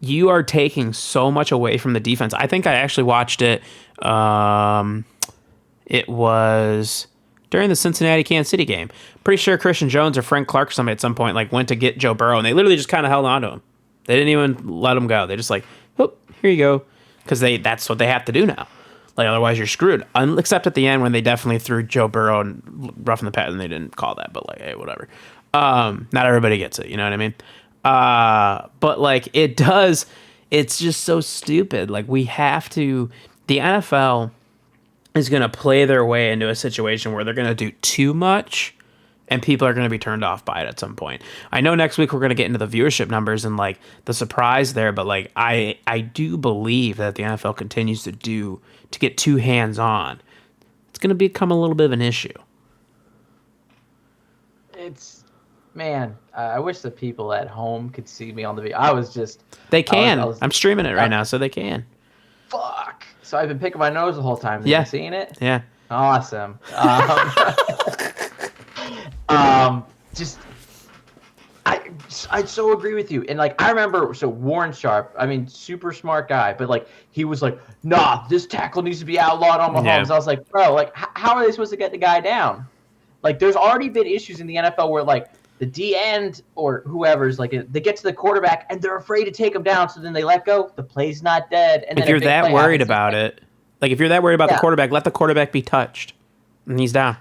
You are taking so much away from the defense. I think I actually watched it. It was during the Cincinnati-Kansas City game. Pretty sure Christian Jones or Frank Clark or somebody at some point went to get Joe Burrow, and they literally just kind of held on to him. They didn't even let him go. They just oh, here you go. Because that's what they have to do now. Like, otherwise you're screwed. Except at the end when they definitely threw Joe Burrow and roughing the pass, and they didn't call that, but, like, hey, whatever. Not everybody gets it, you know what I mean? But, like, it does, it's just so stupid. Like, we have to, the NFL is going to play their way into a situation where they're going to do too much, and people are going to be turned off by it at some point. I know next week we're going to get into the viewership numbers and, like, the surprise there, but, like, I do believe that the NFL continues to get too hands-on. It's going to become a little bit of an issue. I wish the people at home could see me on the video. They can. I'm streaming it right now, so they can. Fuck. So I've been picking my nose the whole time. Have you seen it? Yeah. Awesome. I so agree with you. And, like, I remember, so Warren Sharp, I mean, super smart guy, but, like, he was like, nah, this tackle needs to be outlawed on Mahomes. Yeah. I was like, bro, like, how are they supposed to get the guy down? Like, there's already been issues in the NFL where, like, the D end or whoever's, like, they get to the quarterback and they're afraid to take him down, so then they let go. The play's not dead. And if you're that worried about it, like, if you're that worried about the quarterback, let the quarterback be touched, and he's down.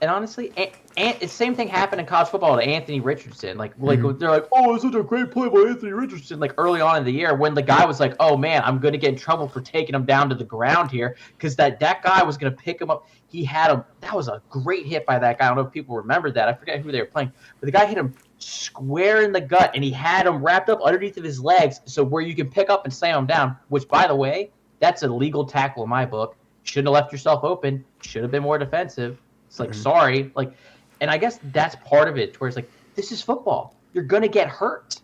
And honestly, the same thing happened in college football to Anthony Richardson. Like they're like, oh, it's such a great play by Anthony Richardson. Like, early on in the year, when the guy was like, oh man, I'm going to get in trouble for taking him down to the ground here, because that guy was going to pick him up. He had him. That was a great hit by that guy. I don't know if people remember that. I forget who they were playing, but the guy hit him square in the gut, and he had him wrapped up underneath of his legs, so where you can pick up and slam him down. Which, by the way, that's a legal tackle in my book. Shouldn't have left yourself open. Should have been more defensive. It's like, sorry, like, and I guess that's part of it, where it's like, this is football. You're gonna get hurt.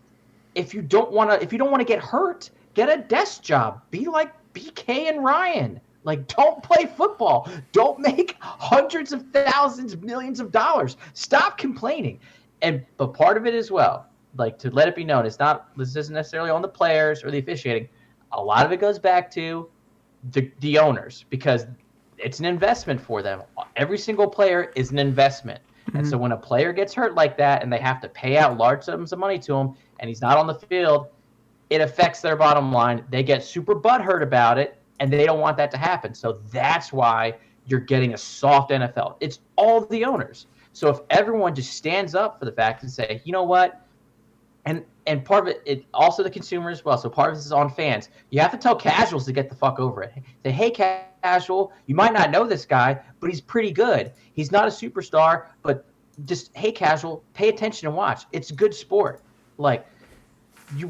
If you don't want to get hurt, get a desk job. Be like BK and Ryan. Like, don't play football. Don't make hundreds of thousands, millions of dollars. Stop complaining. But part of it as well, like, to let it be known, this isn't necessarily on the players or the officiating. A lot of it goes back to the owners, because it's an investment for them. Every single player is an investment. Mm-hmm. And so when a player gets hurt like that and they have to pay out large sums of money to him and he's not on the field, it affects their bottom line. They get super butthurt about it, and they don't want that to happen. So that's why you're getting a soft NFL. It's all the owners. So if everyone just stands up for the fact and say, you know what, and part of it also the consumer as well. So part of this is on fans. You have to tell casuals to get the fuck over it. Say, hey, casual, you might not know this guy, but he's pretty good. He's not a superstar, but just, hey, casual, pay attention and watch. It's a good sport. Like,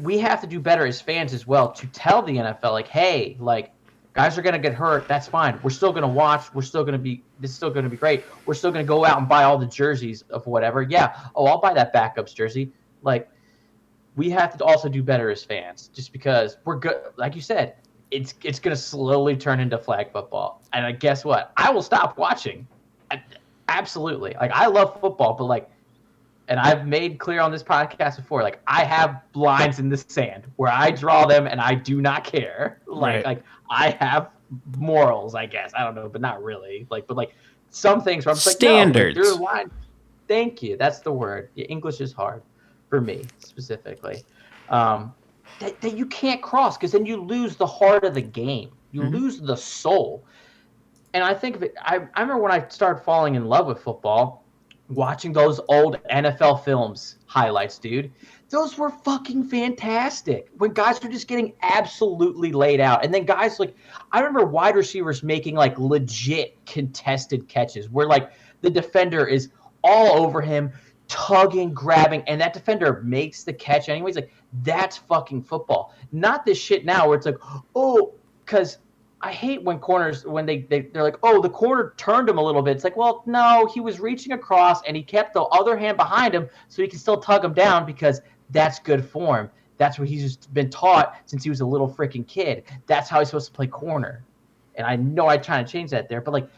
we have to do better as fans as well to tell the NFL, like, hey, like, guys are going to get hurt. That's fine. We're still going to watch. This is still going to be great. We're still going to go out and buy all the jerseys of whatever. Yeah. Oh, I'll buy that backups jersey. Like, we have to also do better as fans, just because we're good. Like you said, it's going to slowly turn into flag football. And guess what? I will stop watching. Absolutely. Like, I love football, but, like, and I've made clear on this podcast before, like, I have lines in the sand where I draw them and I do not care. Like I have morals, I guess. I don't know, but not really. But some things where I'm just like, standards. No, your line. Thank you. That's the word. Yeah, English is hard for me specifically. That you can't cross, because then you lose the heart of the game. You lose the soul. And I think of it, I remember when I started falling in love with football, watching those old NFL films highlights, dude. Those were fucking fantastic. When guys were just getting absolutely laid out. And then guys, like, I remember wide receivers making, like, legit contested catches where, like, the defender is all over him, tugging, grabbing, and that defender makes the catch anyways. Like, that's fucking football. Not this shit now where it's like, oh, because I hate when corners, when they're like, oh, the corner turned him a little bit. It's like, well, no, he was reaching across and he kept the other hand behind him so he can still tug him down because that's good form. That's what he's just been taught since he was a little freaking kid. That's how he's supposed to play corner. And I know I'm trying to change that there, but like,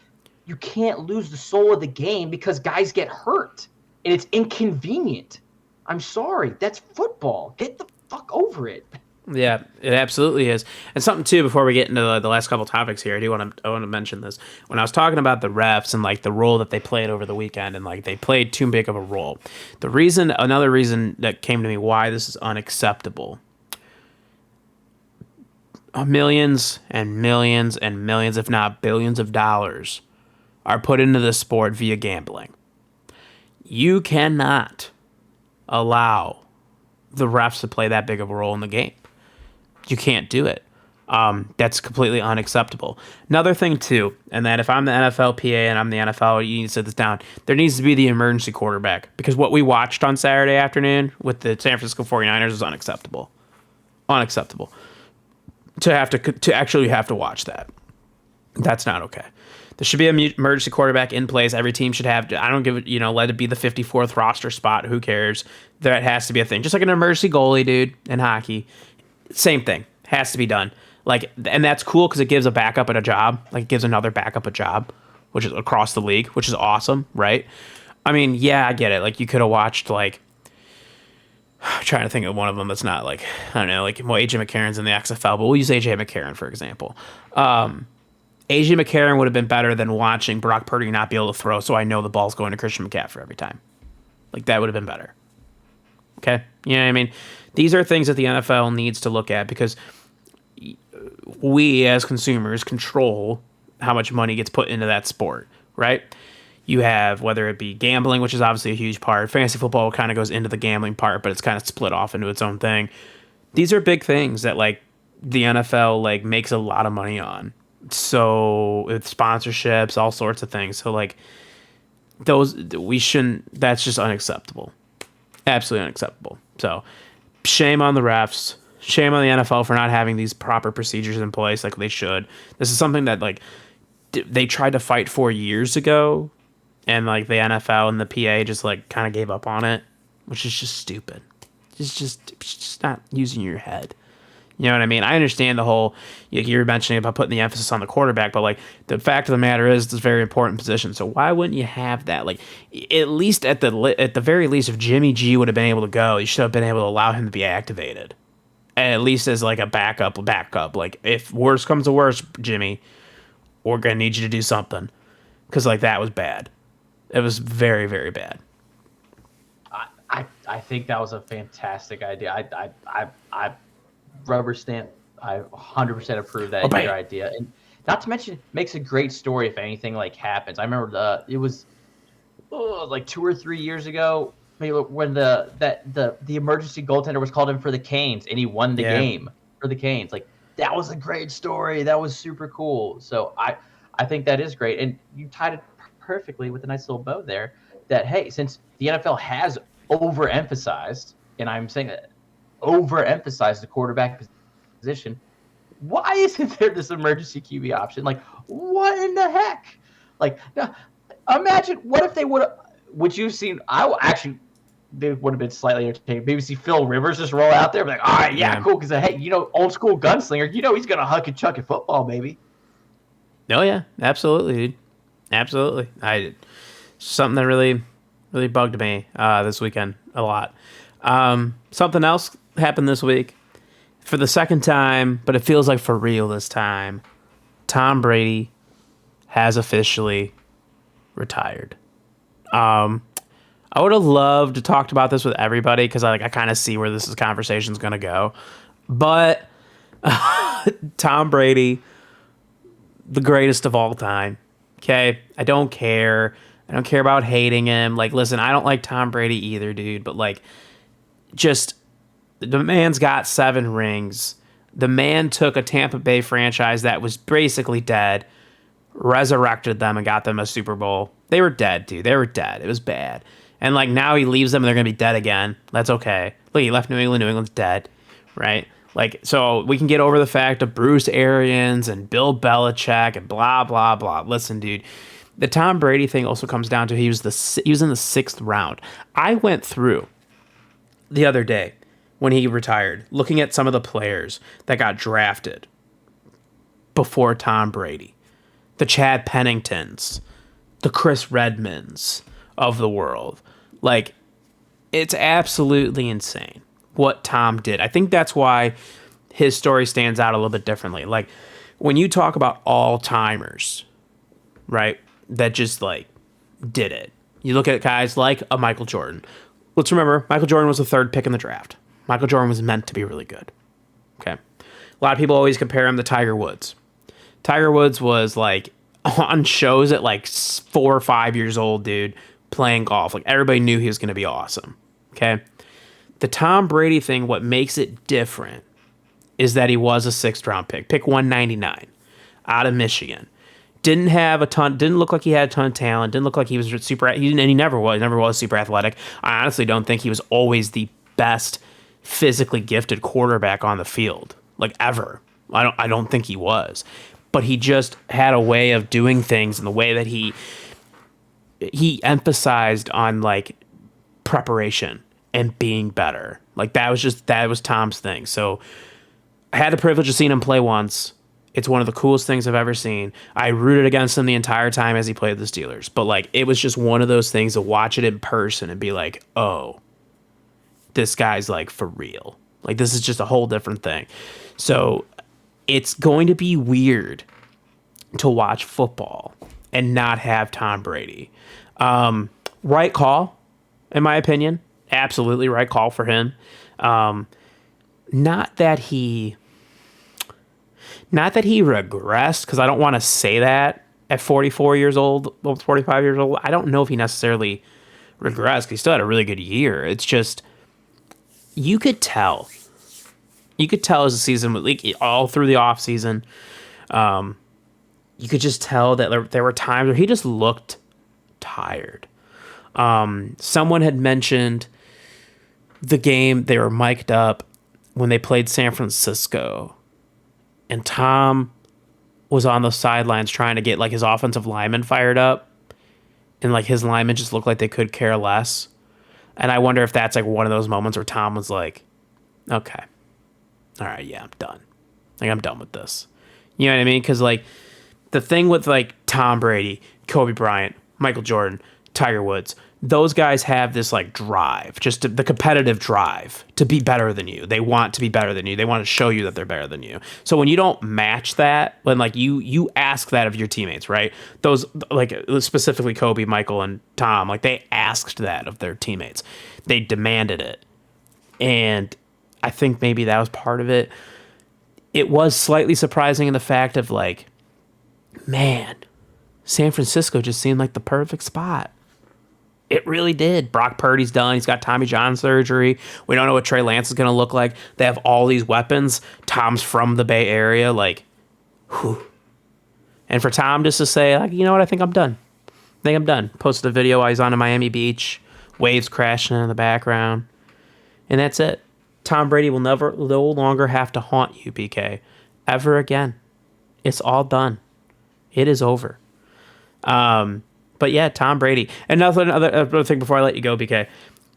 you can't lose the soul of the game because guys get hurt and it's inconvenient. I'm sorry. That's football. Get the fuck over it. Yeah, it absolutely is. And something too, before we get into the last couple topics here, I want to mention this. When I was talking about the refs and like the role that they played over the weekend, and like they played too big of a role. Another reason that came to me why this is unacceptable. Millions and millions and millions, if not billions of dollars, are put into the sport via gambling. You cannot allow the refs to play that big of a role in the game. You can't do it. That's completely unacceptable. Another thing, too, and that if I'm the NFLPA and I'm the NFL, you need to sit this down. There needs to be the emergency quarterback because what we watched on Saturday afternoon with the San Francisco 49ers is unacceptable. Unacceptable. To actually have to watch that. That's not okay. There should be an emergency quarterback in place. Every team should have, I don't give it, let it be the 54th roster spot. Who cares? That has to be a thing. Just like an emergency goalie, dude, in hockey. Same thing. Has to be done. Like, and that's cool because it gives a backup at a job. Like, it gives another backup a job, which is across the league, which is awesome, right? I mean, yeah, I get it. Like, you could have watched, like, I'm trying to think of one of them that's not, like, I don't know, like, well, AJ McCarron's in the XFL, but we'll use AJ McCarron, for example. AJ McCarron would have been better than watching Brock Purdy not be able to throw, so I know the ball's going to Christian McCaffrey every time. Like, that would have been better. Okay? You know what I mean? These are things that the NFL needs to look at because we, as consumers, control how much money gets put into that sport, right? You have, whether it be gambling, which is obviously a huge part. Fantasy football kind of goes into the gambling part, but it's kind of split off into its own thing. These are big things that, like, the NFL, like, makes a lot of money on. So, with sponsorships, all sorts of things. So, like, that's just unacceptable. Absolutely unacceptable. So, shame on the refs. Shame on the NFL for not having these proper procedures in place like they should. This is something that, like, they tried to fight for years ago, and, like, the NFL and the PA just, like, kind of gave up on it, which is just stupid. It's just not using your head. You know what I mean? I understand the whole, you're mentioning about putting the emphasis on the quarterback, but, like, the fact of the matter is it's a very important position. So why wouldn't you have that? Like, at least at the very least, if Jimmy G would have been able to go, you should have been able to allow him to be activated. And at least as, like, a backup. Like, if worse comes to worse, Jimmy, we're going to need you to do something. Because, like, that was bad. It was very, very bad. I think that was a fantastic idea. I rubber stamp. I 100% approve that your idea, and not to mention, it makes a great story if anything like happens. I remember it was like 2 or 3 years ago, maybe, when the emergency goaltender was called in for the Canes, and he won the game for the Canes. Like, that was a great story. That was super cool. So I think that is great, and you tied it perfectly with a nice little bow there. That, hey, since the NFL has overemphasized, and I'm saying that overemphasized the quarterback position, why isn't there this emergency QB option? Like, what in the heck? Like, now, imagine what if they would you have seen? They would have been slightly entertaining. Maybe see Phil Rivers just roll out there, and be like, all right, yeah, cool, because hey, old school gunslinger, he's gonna huck and chuck at football, baby. Oh yeah, absolutely, dude. Absolutely. Something that really, really bugged me this weekend a lot. Something else happened this week for the second time, but it feels like for real this time. Tom Brady has officially retired. I would have loved to talk about this with everybody because I kind of see where this conversation's going to go. But Tom Brady, the greatest of all time. Okay, I don't care. I don't care about hating him. Like, listen, I don't like Tom Brady either, dude. But, like, just the man's got 7 rings. The man took a Tampa Bay franchise that was basically dead, resurrected them, and got them a Super Bowl. They were dead, dude. They were dead. It was bad. And like now he leaves them and they're going to be dead again. That's okay. Look, he left New England. New England's dead, right? Like, so we can get over the fact of Bruce Arians and Bill Belichick and blah, blah, blah. Listen, dude, the Tom Brady thing also comes down to he was in the 6th round. I went through the other day when he retired, looking at some of the players that got drafted before Tom Brady. The Chad Penningtons, the Chris Redmonds of the world. Like, it's absolutely insane what Tom did. I think that's why his story stands out a little bit differently. Like, when you talk about all-timers, right, that just, like, did it. You look at guys like a Michael Jordan. Let's remember, Michael Jordan was the 3rd pick in the draft. Michael Jordan was meant to be really good. Okay. A lot of people always compare him to Tiger Woods. Tiger Woods was, like, on shows at, like, 4 or 5 years old, dude, playing golf. Like, everybody knew he was going to be awesome. Okay. The Tom Brady thing, what makes it different is that he was a 6th round pick 199 out of Michigan. Didn't look like he had a ton of talent. Didn't look like he was super, and he never was super athletic. I honestly don't think he was always the best physically gifted quarterback on the field, like ever. I don't think he was, but he just had a way of doing things in the way that he emphasized on like preparation and being better. Like that was Tom's thing. So I had the privilege of seeing him play once. It's one of the coolest things I've ever seen. I rooted against him the entire time as he played the Steelers. But like it was just one of those things to watch it in person and be like, oh, this guy's like for real. Like this is just a whole different thing. So it's going to be weird to watch football and not have Tom Brady. Right call, in my opinion. Absolutely right call for him. Not that he regressed, because I don't want to say that at 44 years old, 45 years old. I don't know if he necessarily regressed. He still had a really good year. It's just, you could tell as the season, like all through the off season, you could just tell that there were times where he just looked tired. Someone had mentioned the game they were mic'd up when they played San Francisco, and Tom was on the sidelines trying to get like his offensive linemen fired up, and like his linemen just looked like they could care less. And I wonder if that's like one of those moments where Tom was like, okay, all right, yeah, I'm done. Like I'm done with this. You know what I mean? Because like the thing with like Tom Brady, Kobe Bryant, Michael Jordan, Tiger Woods, those guys have this like drive, the competitive drive to be better than you. They want to be better than you. They want to show you that they're better than you. So when you don't match that, when like you ask that of your teammates, right? Those like specifically Kobe, Michael, and Tom, like they asked that of their teammates. They demanded it. And I think maybe that was part of it. It was slightly surprising in the fact of like, man, San Francisco just seemed like the perfect spot. It really did. Brock Purdy's done. He's got Tommy John surgery. We don't know what Trey Lance is going to look like. They have all these weapons. Tom's from the Bay Area. Like, whew. And for Tom just to say, like, you know what? I think I'm done. Posted a video while he's on a Miami Beach. Waves crashing in the background. And that's it. Tom Brady will no longer have to haunt you, BK, ever again. It's all done. It is over. But yeah, Tom Brady. And another thing before I let you go, BK.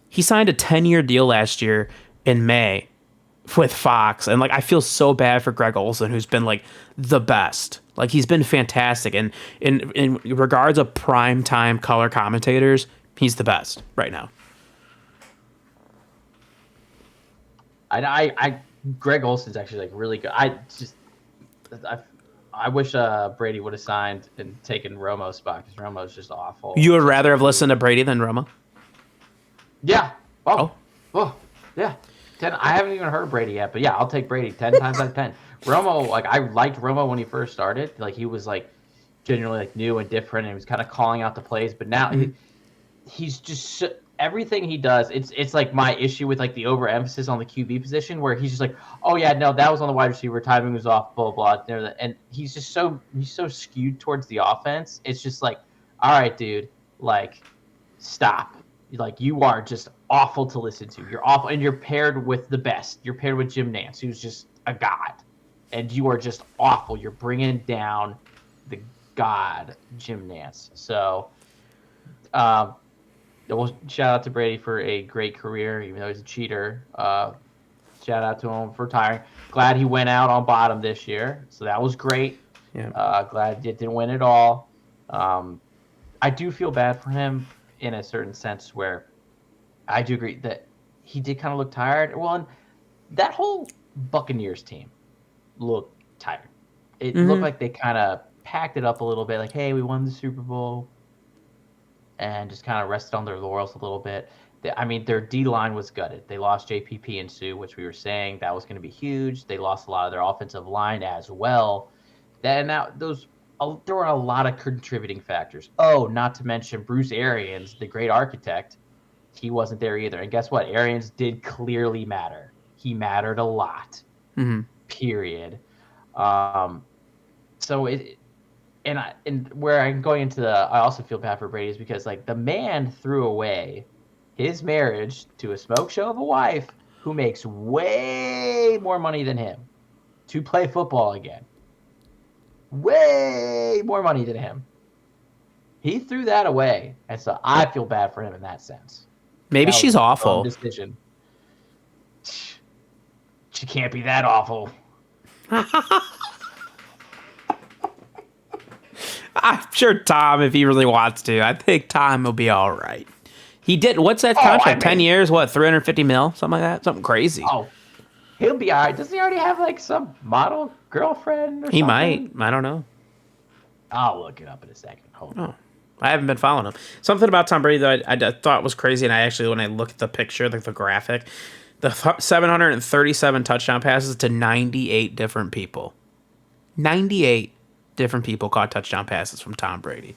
He signed a 10-year deal last year in May with Fox. And like I feel so bad for Greg Olsen, who's been like the best. Like he's been fantastic. And in regards of primetime color commentators, he's the best right now. Greg Olsen's actually like really good. I wish Brady would have signed and taken Romo's spot, because Romo's just awful. You would rather have listened to Brady than Romo? Yeah. Oh, yeah. 10. I haven't even heard Brady yet, but yeah, I'll take Brady 10 times out of 10. Romo, like I liked Romo when he first started. Like he was like genuinely like new and different, and he was kind of calling out the plays. But now he's just everything he does. It's like my issue with like the overemphasis on the QB position, where he's just like, oh yeah, no, that was on the wide receiver, timing was off, blah blah blah. And he's just so skewed towards the offense. It's just like, all right, dude, like stop. Like, you are just awful to listen to. You're awful, and you're paired with the best. You're paired with Jim Nance, who's just a god, and you are just awful. You're bringing down the god, Jim Nance. So, well, shout out to Brady for a great career, even though he's a cheater. Shout out to him for retiring. Glad he went out on bottom this year, so that was great. Yeah. Glad it didn't win it all. I do feel bad for him in a certain sense where I do agree that he did kind of look tired. Well, and that whole Buccaneers team looked tired. It looked like they kind of packed it up a little bit, like, hey, we won the Super Bowl, and just kind of rested on their laurels a little bit. I mean, their D-line was gutted. They lost JPP and Sue, which we were saying that was going to be huge. They lost a lot of their offensive line as well. There were a lot of contributing factors. Oh, not to mention Bruce Arians, the great architect. He wasn't there either. And guess what? Arians did clearly matter. He mattered a lot. Period. Where I'm going into I also feel bad for Brady is because, like, the man threw away his marriage to a smoke show of a wife who makes way more money than him to play football again. Way more money than him. He threw that away, and so I feel bad for him in that sense. Maybe she's awful. Decision. She can't be that awful. I'm sure Tom, if he really wants to, I think Tom will be all right. He did. What's that contract? 10 years? What? 350 mil? Something like that? Something crazy. Oh, he'll be all right. Doesn't he already have, like, some model girlfriend or something? He might. I don't know. I'll look it up in a second. Hold on. I haven't been following him. Something about Tom Brady that I thought was crazy, and I actually, when I looked at the picture, like the graphic, the 737 touchdown passes to 98 different people. 98 different people caught touchdown passes from Tom Brady.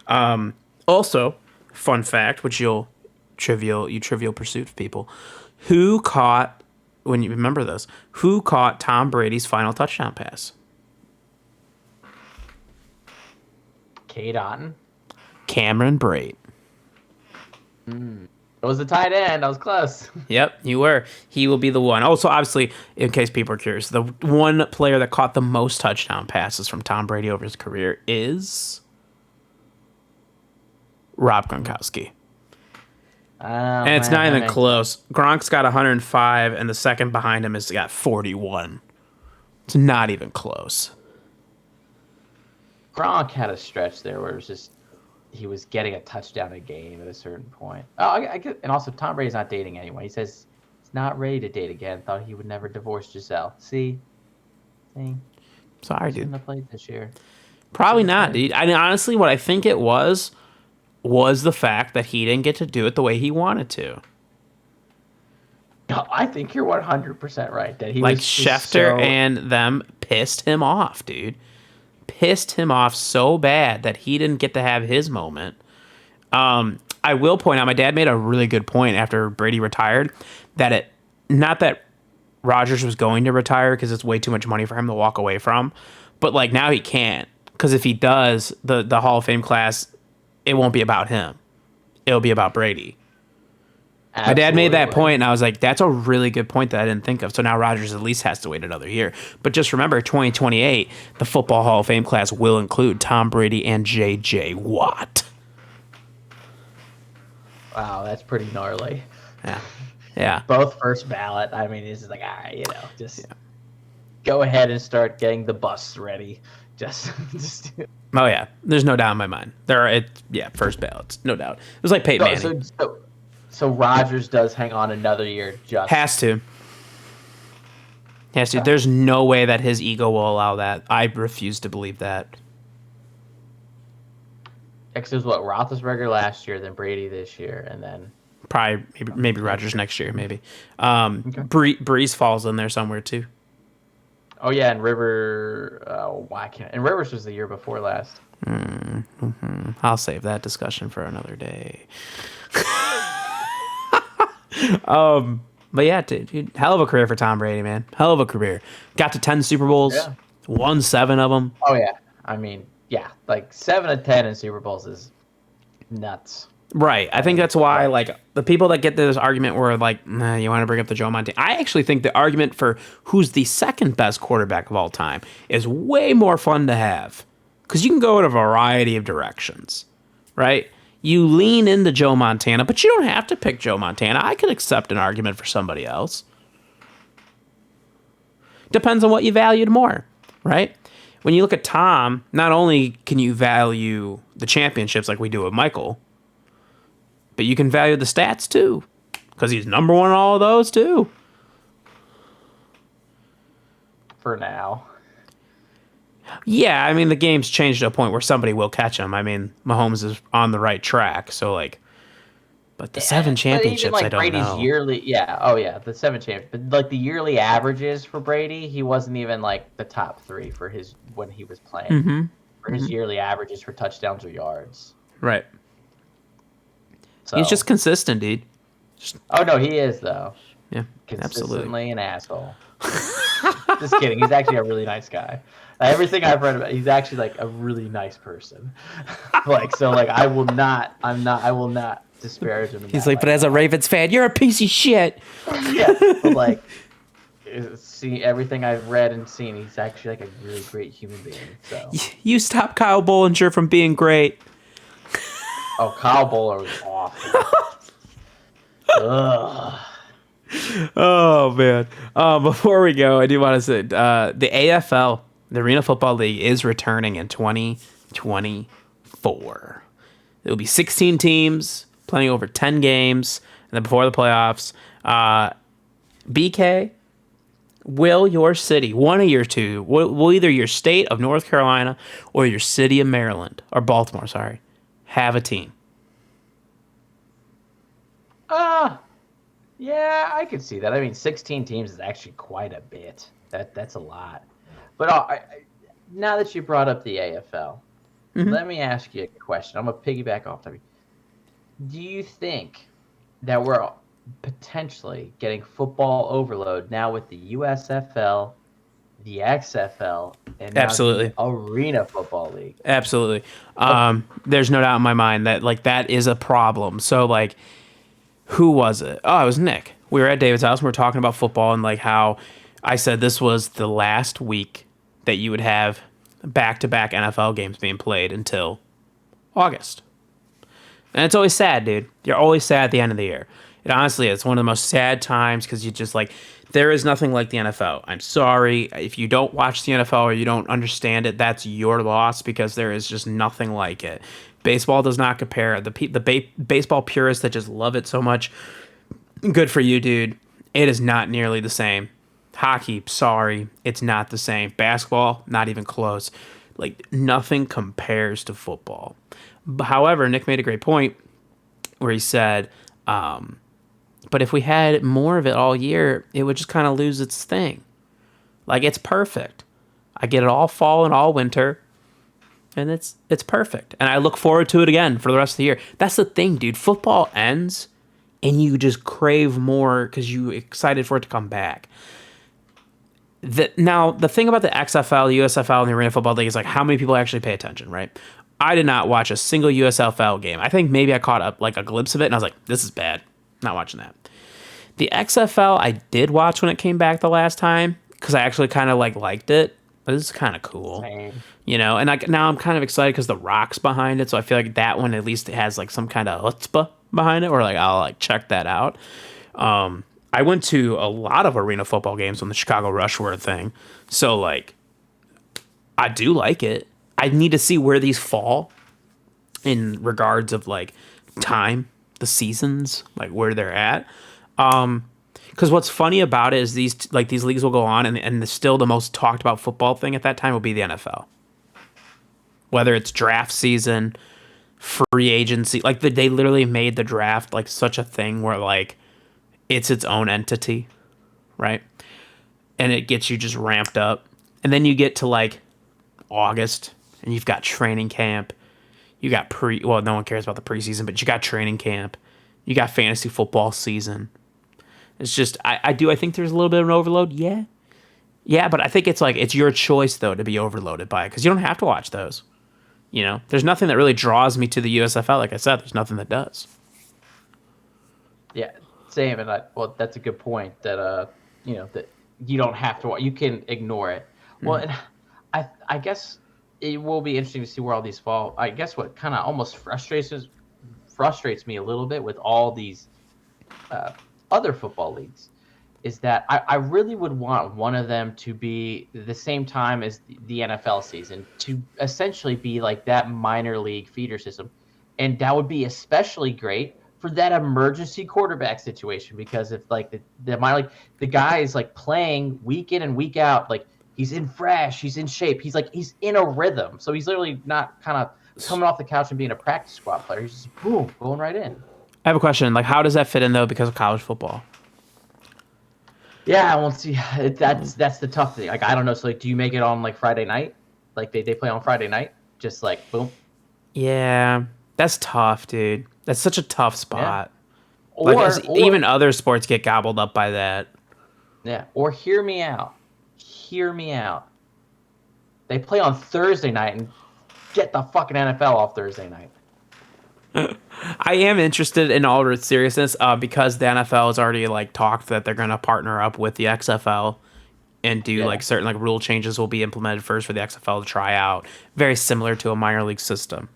Also, fun fact, which trivial pursuit people, who caught Tom Brady's final touchdown pass? Kate Otten. Cameron Brate. It was the tight end. I was close. Yep, you were. He will be the one. Also, obviously, in case people are curious, the one player that caught the most touchdown passes from Tom Brady over his career is Rob Gronkowski. And it's not even close. Gronk's got 105, and the second behind him has got 41. It's not even close. Gronk had a stretch there where it was just he was getting a touchdown a game at a certain point. Oh, and also Tom Brady's not dating anyone. He says he's not ready to date again. Thought he would never divorce Giselle. See? Sorry, dude. Shouldn't have played this year. Probably not, dude. I mean, honestly, what I think it was the fact that he didn't get to do it the way he wanted to. No, I think you're 100% right. That he like was Schefter and them pissed him off, dude. Pissed him off so bad that he didn't get to have his moment. I will point out, my dad made a really good point after Brady retired, that not that Rodgers was going to retire because it's way too much money for him to walk away from, but like now he can't, because if he does, the Hall of Fame class, it won't be about him. It'll be about Brady. Absolutely. My dad made that point, and I was like, that's a really good point that I didn't think of. So now Rodgers at least has to wait another year. But just remember, 2028, the Football Hall of Fame class will include Tom Brady and J.J. Watt. Wow, that's pretty gnarly. Yeah. Both first ballot. I mean, it's like, all right, just go ahead and start getting the bus ready. Just Oh, yeah. There's no doubt in my mind. First ballots. No doubt. It was like Peyton Manning. So Rodgers does hang on another year. Has to. There's no way that his ego will allow that. I refuse to believe that. X was what, Roethlisberger last year, then Brady this year, and then probably maybe Rodgers next year, maybe. Breeze falls in there somewhere too. Oh yeah, and Rivers was the year before last. I'll save that discussion for another day. But yeah, dude, hell of a career for Tom Brady, man. Hell of a career. Got to 10 Super Bowls, won 7 of them. Oh yeah, I mean, like 7 of 10 in Super Bowls is nuts. Right. I think that's why, like, the people that get this argument were like, nah, you want to bring up the Joe Montana. I actually think the argument for who's the second best quarterback of all time is way more fun to have. Because you can go in a variety of directions, right? You lean into Joe Montana, but you don't have to pick Joe Montana. I could accept an argument for somebody else. Depends on what you valued more, right? When you look at Tom, not only can you value the championships like we do with Michael, but you can value the stats too, because he's number one in all of those too. For now. Yeah, I mean, the game's changed to a point where somebody will catch him. I mean, Mahomes is on the right track, so like, but the 7 championships, even, like, I don't Brady's know. Yearly, the 7 championships. But like the yearly averages for Brady, he wasn't even like the top 3 for his when he was playing. For his yearly averages for touchdowns or yards. Right. So. He's just consistent, dude. Oh no, he is though. Yeah, Consistently absolutely. an asshole. Just kidding. He's actually a really nice guy. Everything I've read about, he's actually like a really nice person. I will not disparage him. He's like, but as a Ravens fan, you're a piece of shit. Yeah, but like, see everything I've read and seen, he's actually like a really great human being. So you stop Kyle Bollinger from being great. Oh, Kyle Bowler was awful. Ugh. Oh man! Before we go, I do want to say the AFL, the Arena Football League, is returning in 2024. There will be 16 teams playing over 10 games, and then before the playoffs, BK, will your city, one of your two, will either your state of North Carolina or your city of Maryland or Baltimore, sorry, have a team? Yeah, I could see that. I mean, 16 teams is actually quite a bit. That's a lot. But now that you brought up the AFL, let me ask you a question. I'm going to piggyback off of you. Do you think that we're potentially getting football overload now with the USFL, the XFL, and now Absolutely. the Arena Football League? Absolutely. There's no doubt in my mind that like that is a problem. So like, who was it? Oh, it was Nick. We were at David's house and we were talking about football and like how I said this was the last week that you would have back-to-back NFL games being played until August. And it's always sad, dude. You're always sad at the end of the year. It honestly is one of the most sad times because you just like, there is nothing like the NFL. I'm sorry. If you don't watch the NFL or you don't understand it, that's your loss because there is just nothing like it. Baseball does not compare. The baseball purists that just love it so much, good for you, dude. It is not nearly the same. Hockey, sorry, it's not the same. Basketball, not even close. Like, nothing compares to football. However, Nick made a great point where he said, but if we had more of it all year, it would just kind of lose its thing. Like, it's perfect. I get it all fall and all winter, and it's perfect. And I look forward to it again for the rest of the year. That's the thing, dude. Football ends, and you just crave more because you're excited for it to come back. Now, the thing about the XFL, the USFL, and the Arena Football League is like how many people actually pay attention, right? I did not watch a single USFL game. I think maybe I caught up like a glimpse of it, and I was like, this is bad. Not watching that. The XFL, I did watch when it came back the last time because I actually kind of like liked it. But this is kind of cool, you know. And like now I'm kind of excited because the Rock's behind it, so I feel like that one at least has like some kind of chutzpah behind it, or like I'll like check that out. I went to a lot of arena football games when the Chicago Rush were a thing, so like I do like it. I need to see where these fall in regards of like time, the seasons, like where they're at. Because what's funny about it is these leagues will go on, and still the most talked about football thing at that time will be the NFL. Whether it's draft season, free agency, like they literally made the draft like such a thing where like it's its own entity, right? And it gets you just ramped up, and then you get to like August, and you've got training camp. You got no one cares about the preseason, but you got training camp. You got fantasy football season. It's just, I think there's a little bit of an overload. Yeah. Yeah, but I think it's like, it's your choice, though, to be overloaded by it, because you don't have to watch those. You know, there's nothing that really draws me to the USFL. Like I said, there's nothing that does. Yeah, same. And that's a good point that that you don't have to. You can ignore it. Well, and I guess it will be interesting to see where all these fall. I guess what kind of almost frustrates me a little bit with all these other football leagues is that I really would want one of them to be the same time as the NFL season, to essentially be like that minor league feeder system. And that would be especially great for that emergency quarterback situation, because if like the minor league, the guy is like playing week in and week out, like he's he's in shape, he's in a rhythm. So he's literally not kind of coming off the couch and being a practice squad player. He's just boom, going right in. I have a question. Like, how does that fit in though? Because of college football. Yeah, I won't see. That's the tough thing. Like, I don't know. So, like, do you make it on like Friday night? Like they play on Friday night, just like boom. Yeah, that's tough, dude. That's such a tough spot. Yeah. Like, even other sports get gobbled up by that. Yeah. Or hear me out. Hear me out. They play on Thursday night and get the fucking NFL off Thursday night. I am interested in all seriousness because the NFL has already like talked that they're going to partner up with the XFL and do like certain like rule changes will be implemented first for the XFL to try out, very similar to a minor league system.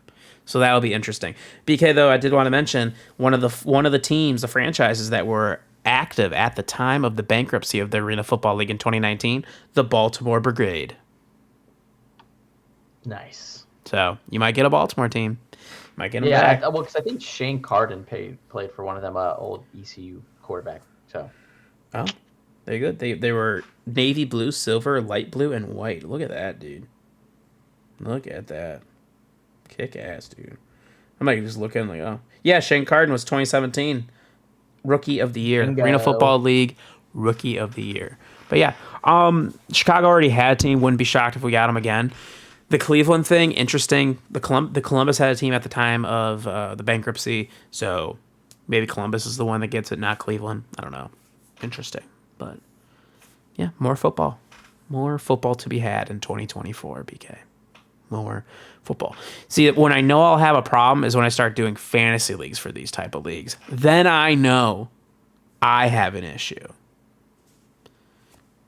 So that will be interesting. BK, though, I did want to mention one of the teams, the franchises that were active at the time of the bankruptcy of the Arena Football League in 2019, the Baltimore Brigade. Nice. So you might get a Baltimore team. Might get him back. Well, because I think Shane Carden played for one of them old ECU quarterback. So. Oh, they're good. They were navy blue, silver, light blue, and white. Look at that, dude. Look at that. Kick ass, dude. I might just look in like, oh. Yeah, Shane Carden was 2017 Rookie of the Year. Bingo. Arena Football League Rookie of the Year. But yeah, Chicago already had a team. Wouldn't be shocked if we got them again. The Cleveland thing, interesting. The Columbus had a team at the time of the bankruptcy, so maybe Columbus is the one that gets it, not Cleveland. I don't know. Interesting. But yeah, more football. More football to be had in 2024, BK. More football. See, when I know I'll have a problem is when I start doing fantasy leagues for these type of leagues. Then I know I have an issue.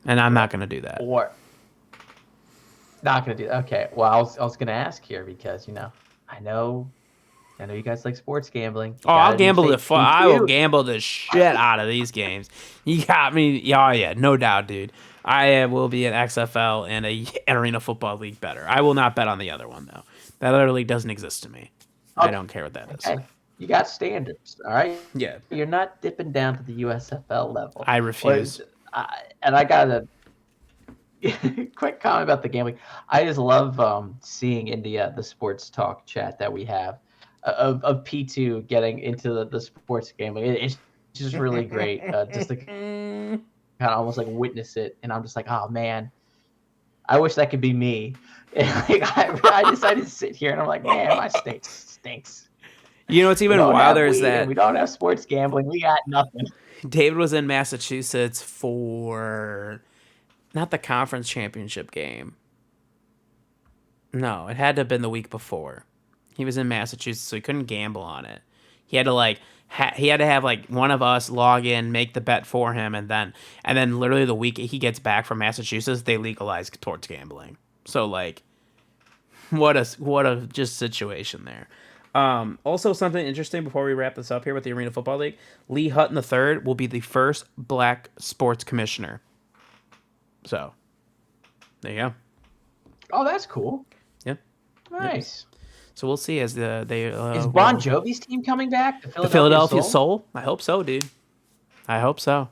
And I'm not going to do that. Or not going to do that. Okay. Well, I was going to ask here because, I know you guys like sports gambling. I'll gamble I will gamble the shit out of these games. You got me. Oh, yeah. No doubt, dude. I will be an XFL and an Arena Football League better. I will not bet on the other one, though. That other league doesn't exist to me. I don't care what that is. Okay. You got standards, all right? Yeah. You're not dipping down to the USFL level. I refuse. And I got a quick comment about the gambling. I just love seeing in the sports talk chat that we have of P2 getting into the sports gambling. It's just really great. Just to kind of almost like witness it, and I'm just like, oh man, I wish that could be me. And like, I decided to sit here, and I'm like, man, my state stinks. You know what's even wilder is that we don't have sports gambling. We got nothing. David was in Massachusetts for not the conference championship game. No, it had to have been the week before. He was in Massachusetts, so he couldn't gamble on it. He had to have like one of us log in, make the bet for him, and then literally the week he gets back from Massachusetts, they legalize sports gambling. So like, what a just situation there. Also, something interesting before we wrap this up here with the Arena Football League, Lee Hutton III will be the first black sports commissioner. So, there you go. Oh, that's cool. Yeah. Nice. Yep. So we'll see as is Bon Jovi's team coming back? The Philadelphia Soul? I hope so, dude. I hope so.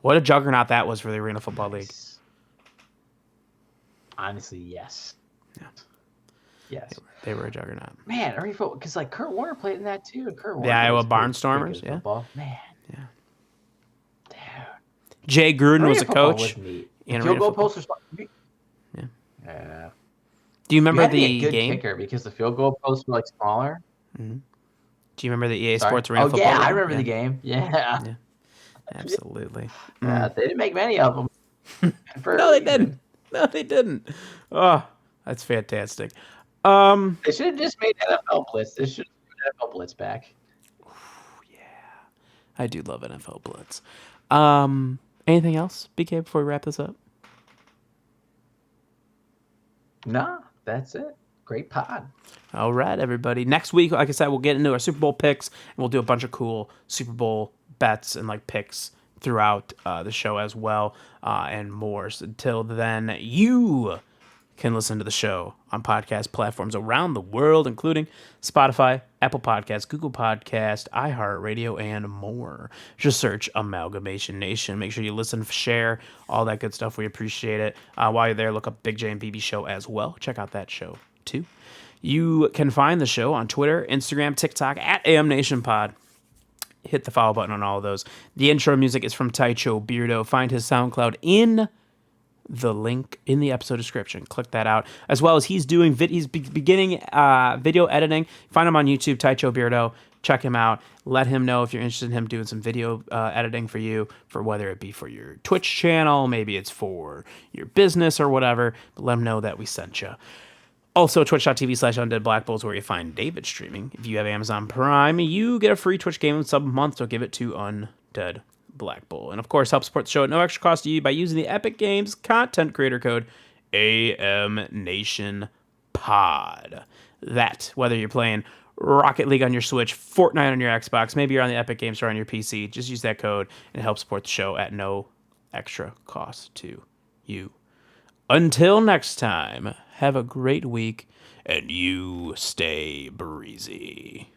What a juggernaut that was for the Arena Football League. Honestly, yes. Yeah. Yes. They were a juggernaut. Man, Arena Football, because like Kurt Warner played in that too. The Iowa Barnstormers, yeah. Football. Man. Yeah. Dude. Jay Gruden was a coach. Field goal posts are Yeah. Yeah. Do you remember the a good game? Kicker because the field goal posts were like smaller. Mm-hmm. Do you remember the EA Sports Arena Football? Yeah, I remember the game. Yeah. Absolutely. They didn't make many of them. No, they didn't. Oh, that's fantastic. They should have just made NFL Blitz. They should have NFL Blitz back. I do love NFL Blitz. Anything else, BK, before we wrap this up? Nah, that's it. Great pod. All right, everybody. Next week, like I said, we'll get into our Super Bowl picks, and we'll do a bunch of cool Super Bowl bets and like picks throughout the show as well, and more. So until then, you can listen to the show on podcast platforms around the world, including Spotify, Apple Podcasts, Google Podcast, iHeartRadio, and more. Just search Amalgamation Nation. Make sure you listen, share, all that good stuff. We appreciate it. While you're there, look up Big J and BB Show as well. Check out that show too. You can find the show on Twitter, Instagram, TikTok at AMNATIONPOD. Hit the follow button on all of those. The intro music is from Taicho Beardo. Find his SoundCloud in the link in the episode description. Click that out. As well as he's doing he's beginning video editing. Find him on YouTube, Taicho Beardo. Check him out. Let him know if you're interested in him doing some video editing for you, for whether it be for your Twitch channel, maybe it's for your business or whatever. But let him know that we sent you. Also, twitch.tv/Undead Black Bull is where you find David streaming. If you have Amazon Prime, you get a free Twitch game sub a month, so give it to Undead Black Bull. And of course, help support the show at no extra cost to you by using the Epic Games content creator code AMNationPod. That, whether you're playing Rocket League on your Switch, Fortnite on your Xbox, maybe you're on the Epic Games Store on your PC, just use that code and help support the show at no extra cost to you. Until next time, have a great week, and you stay breezy.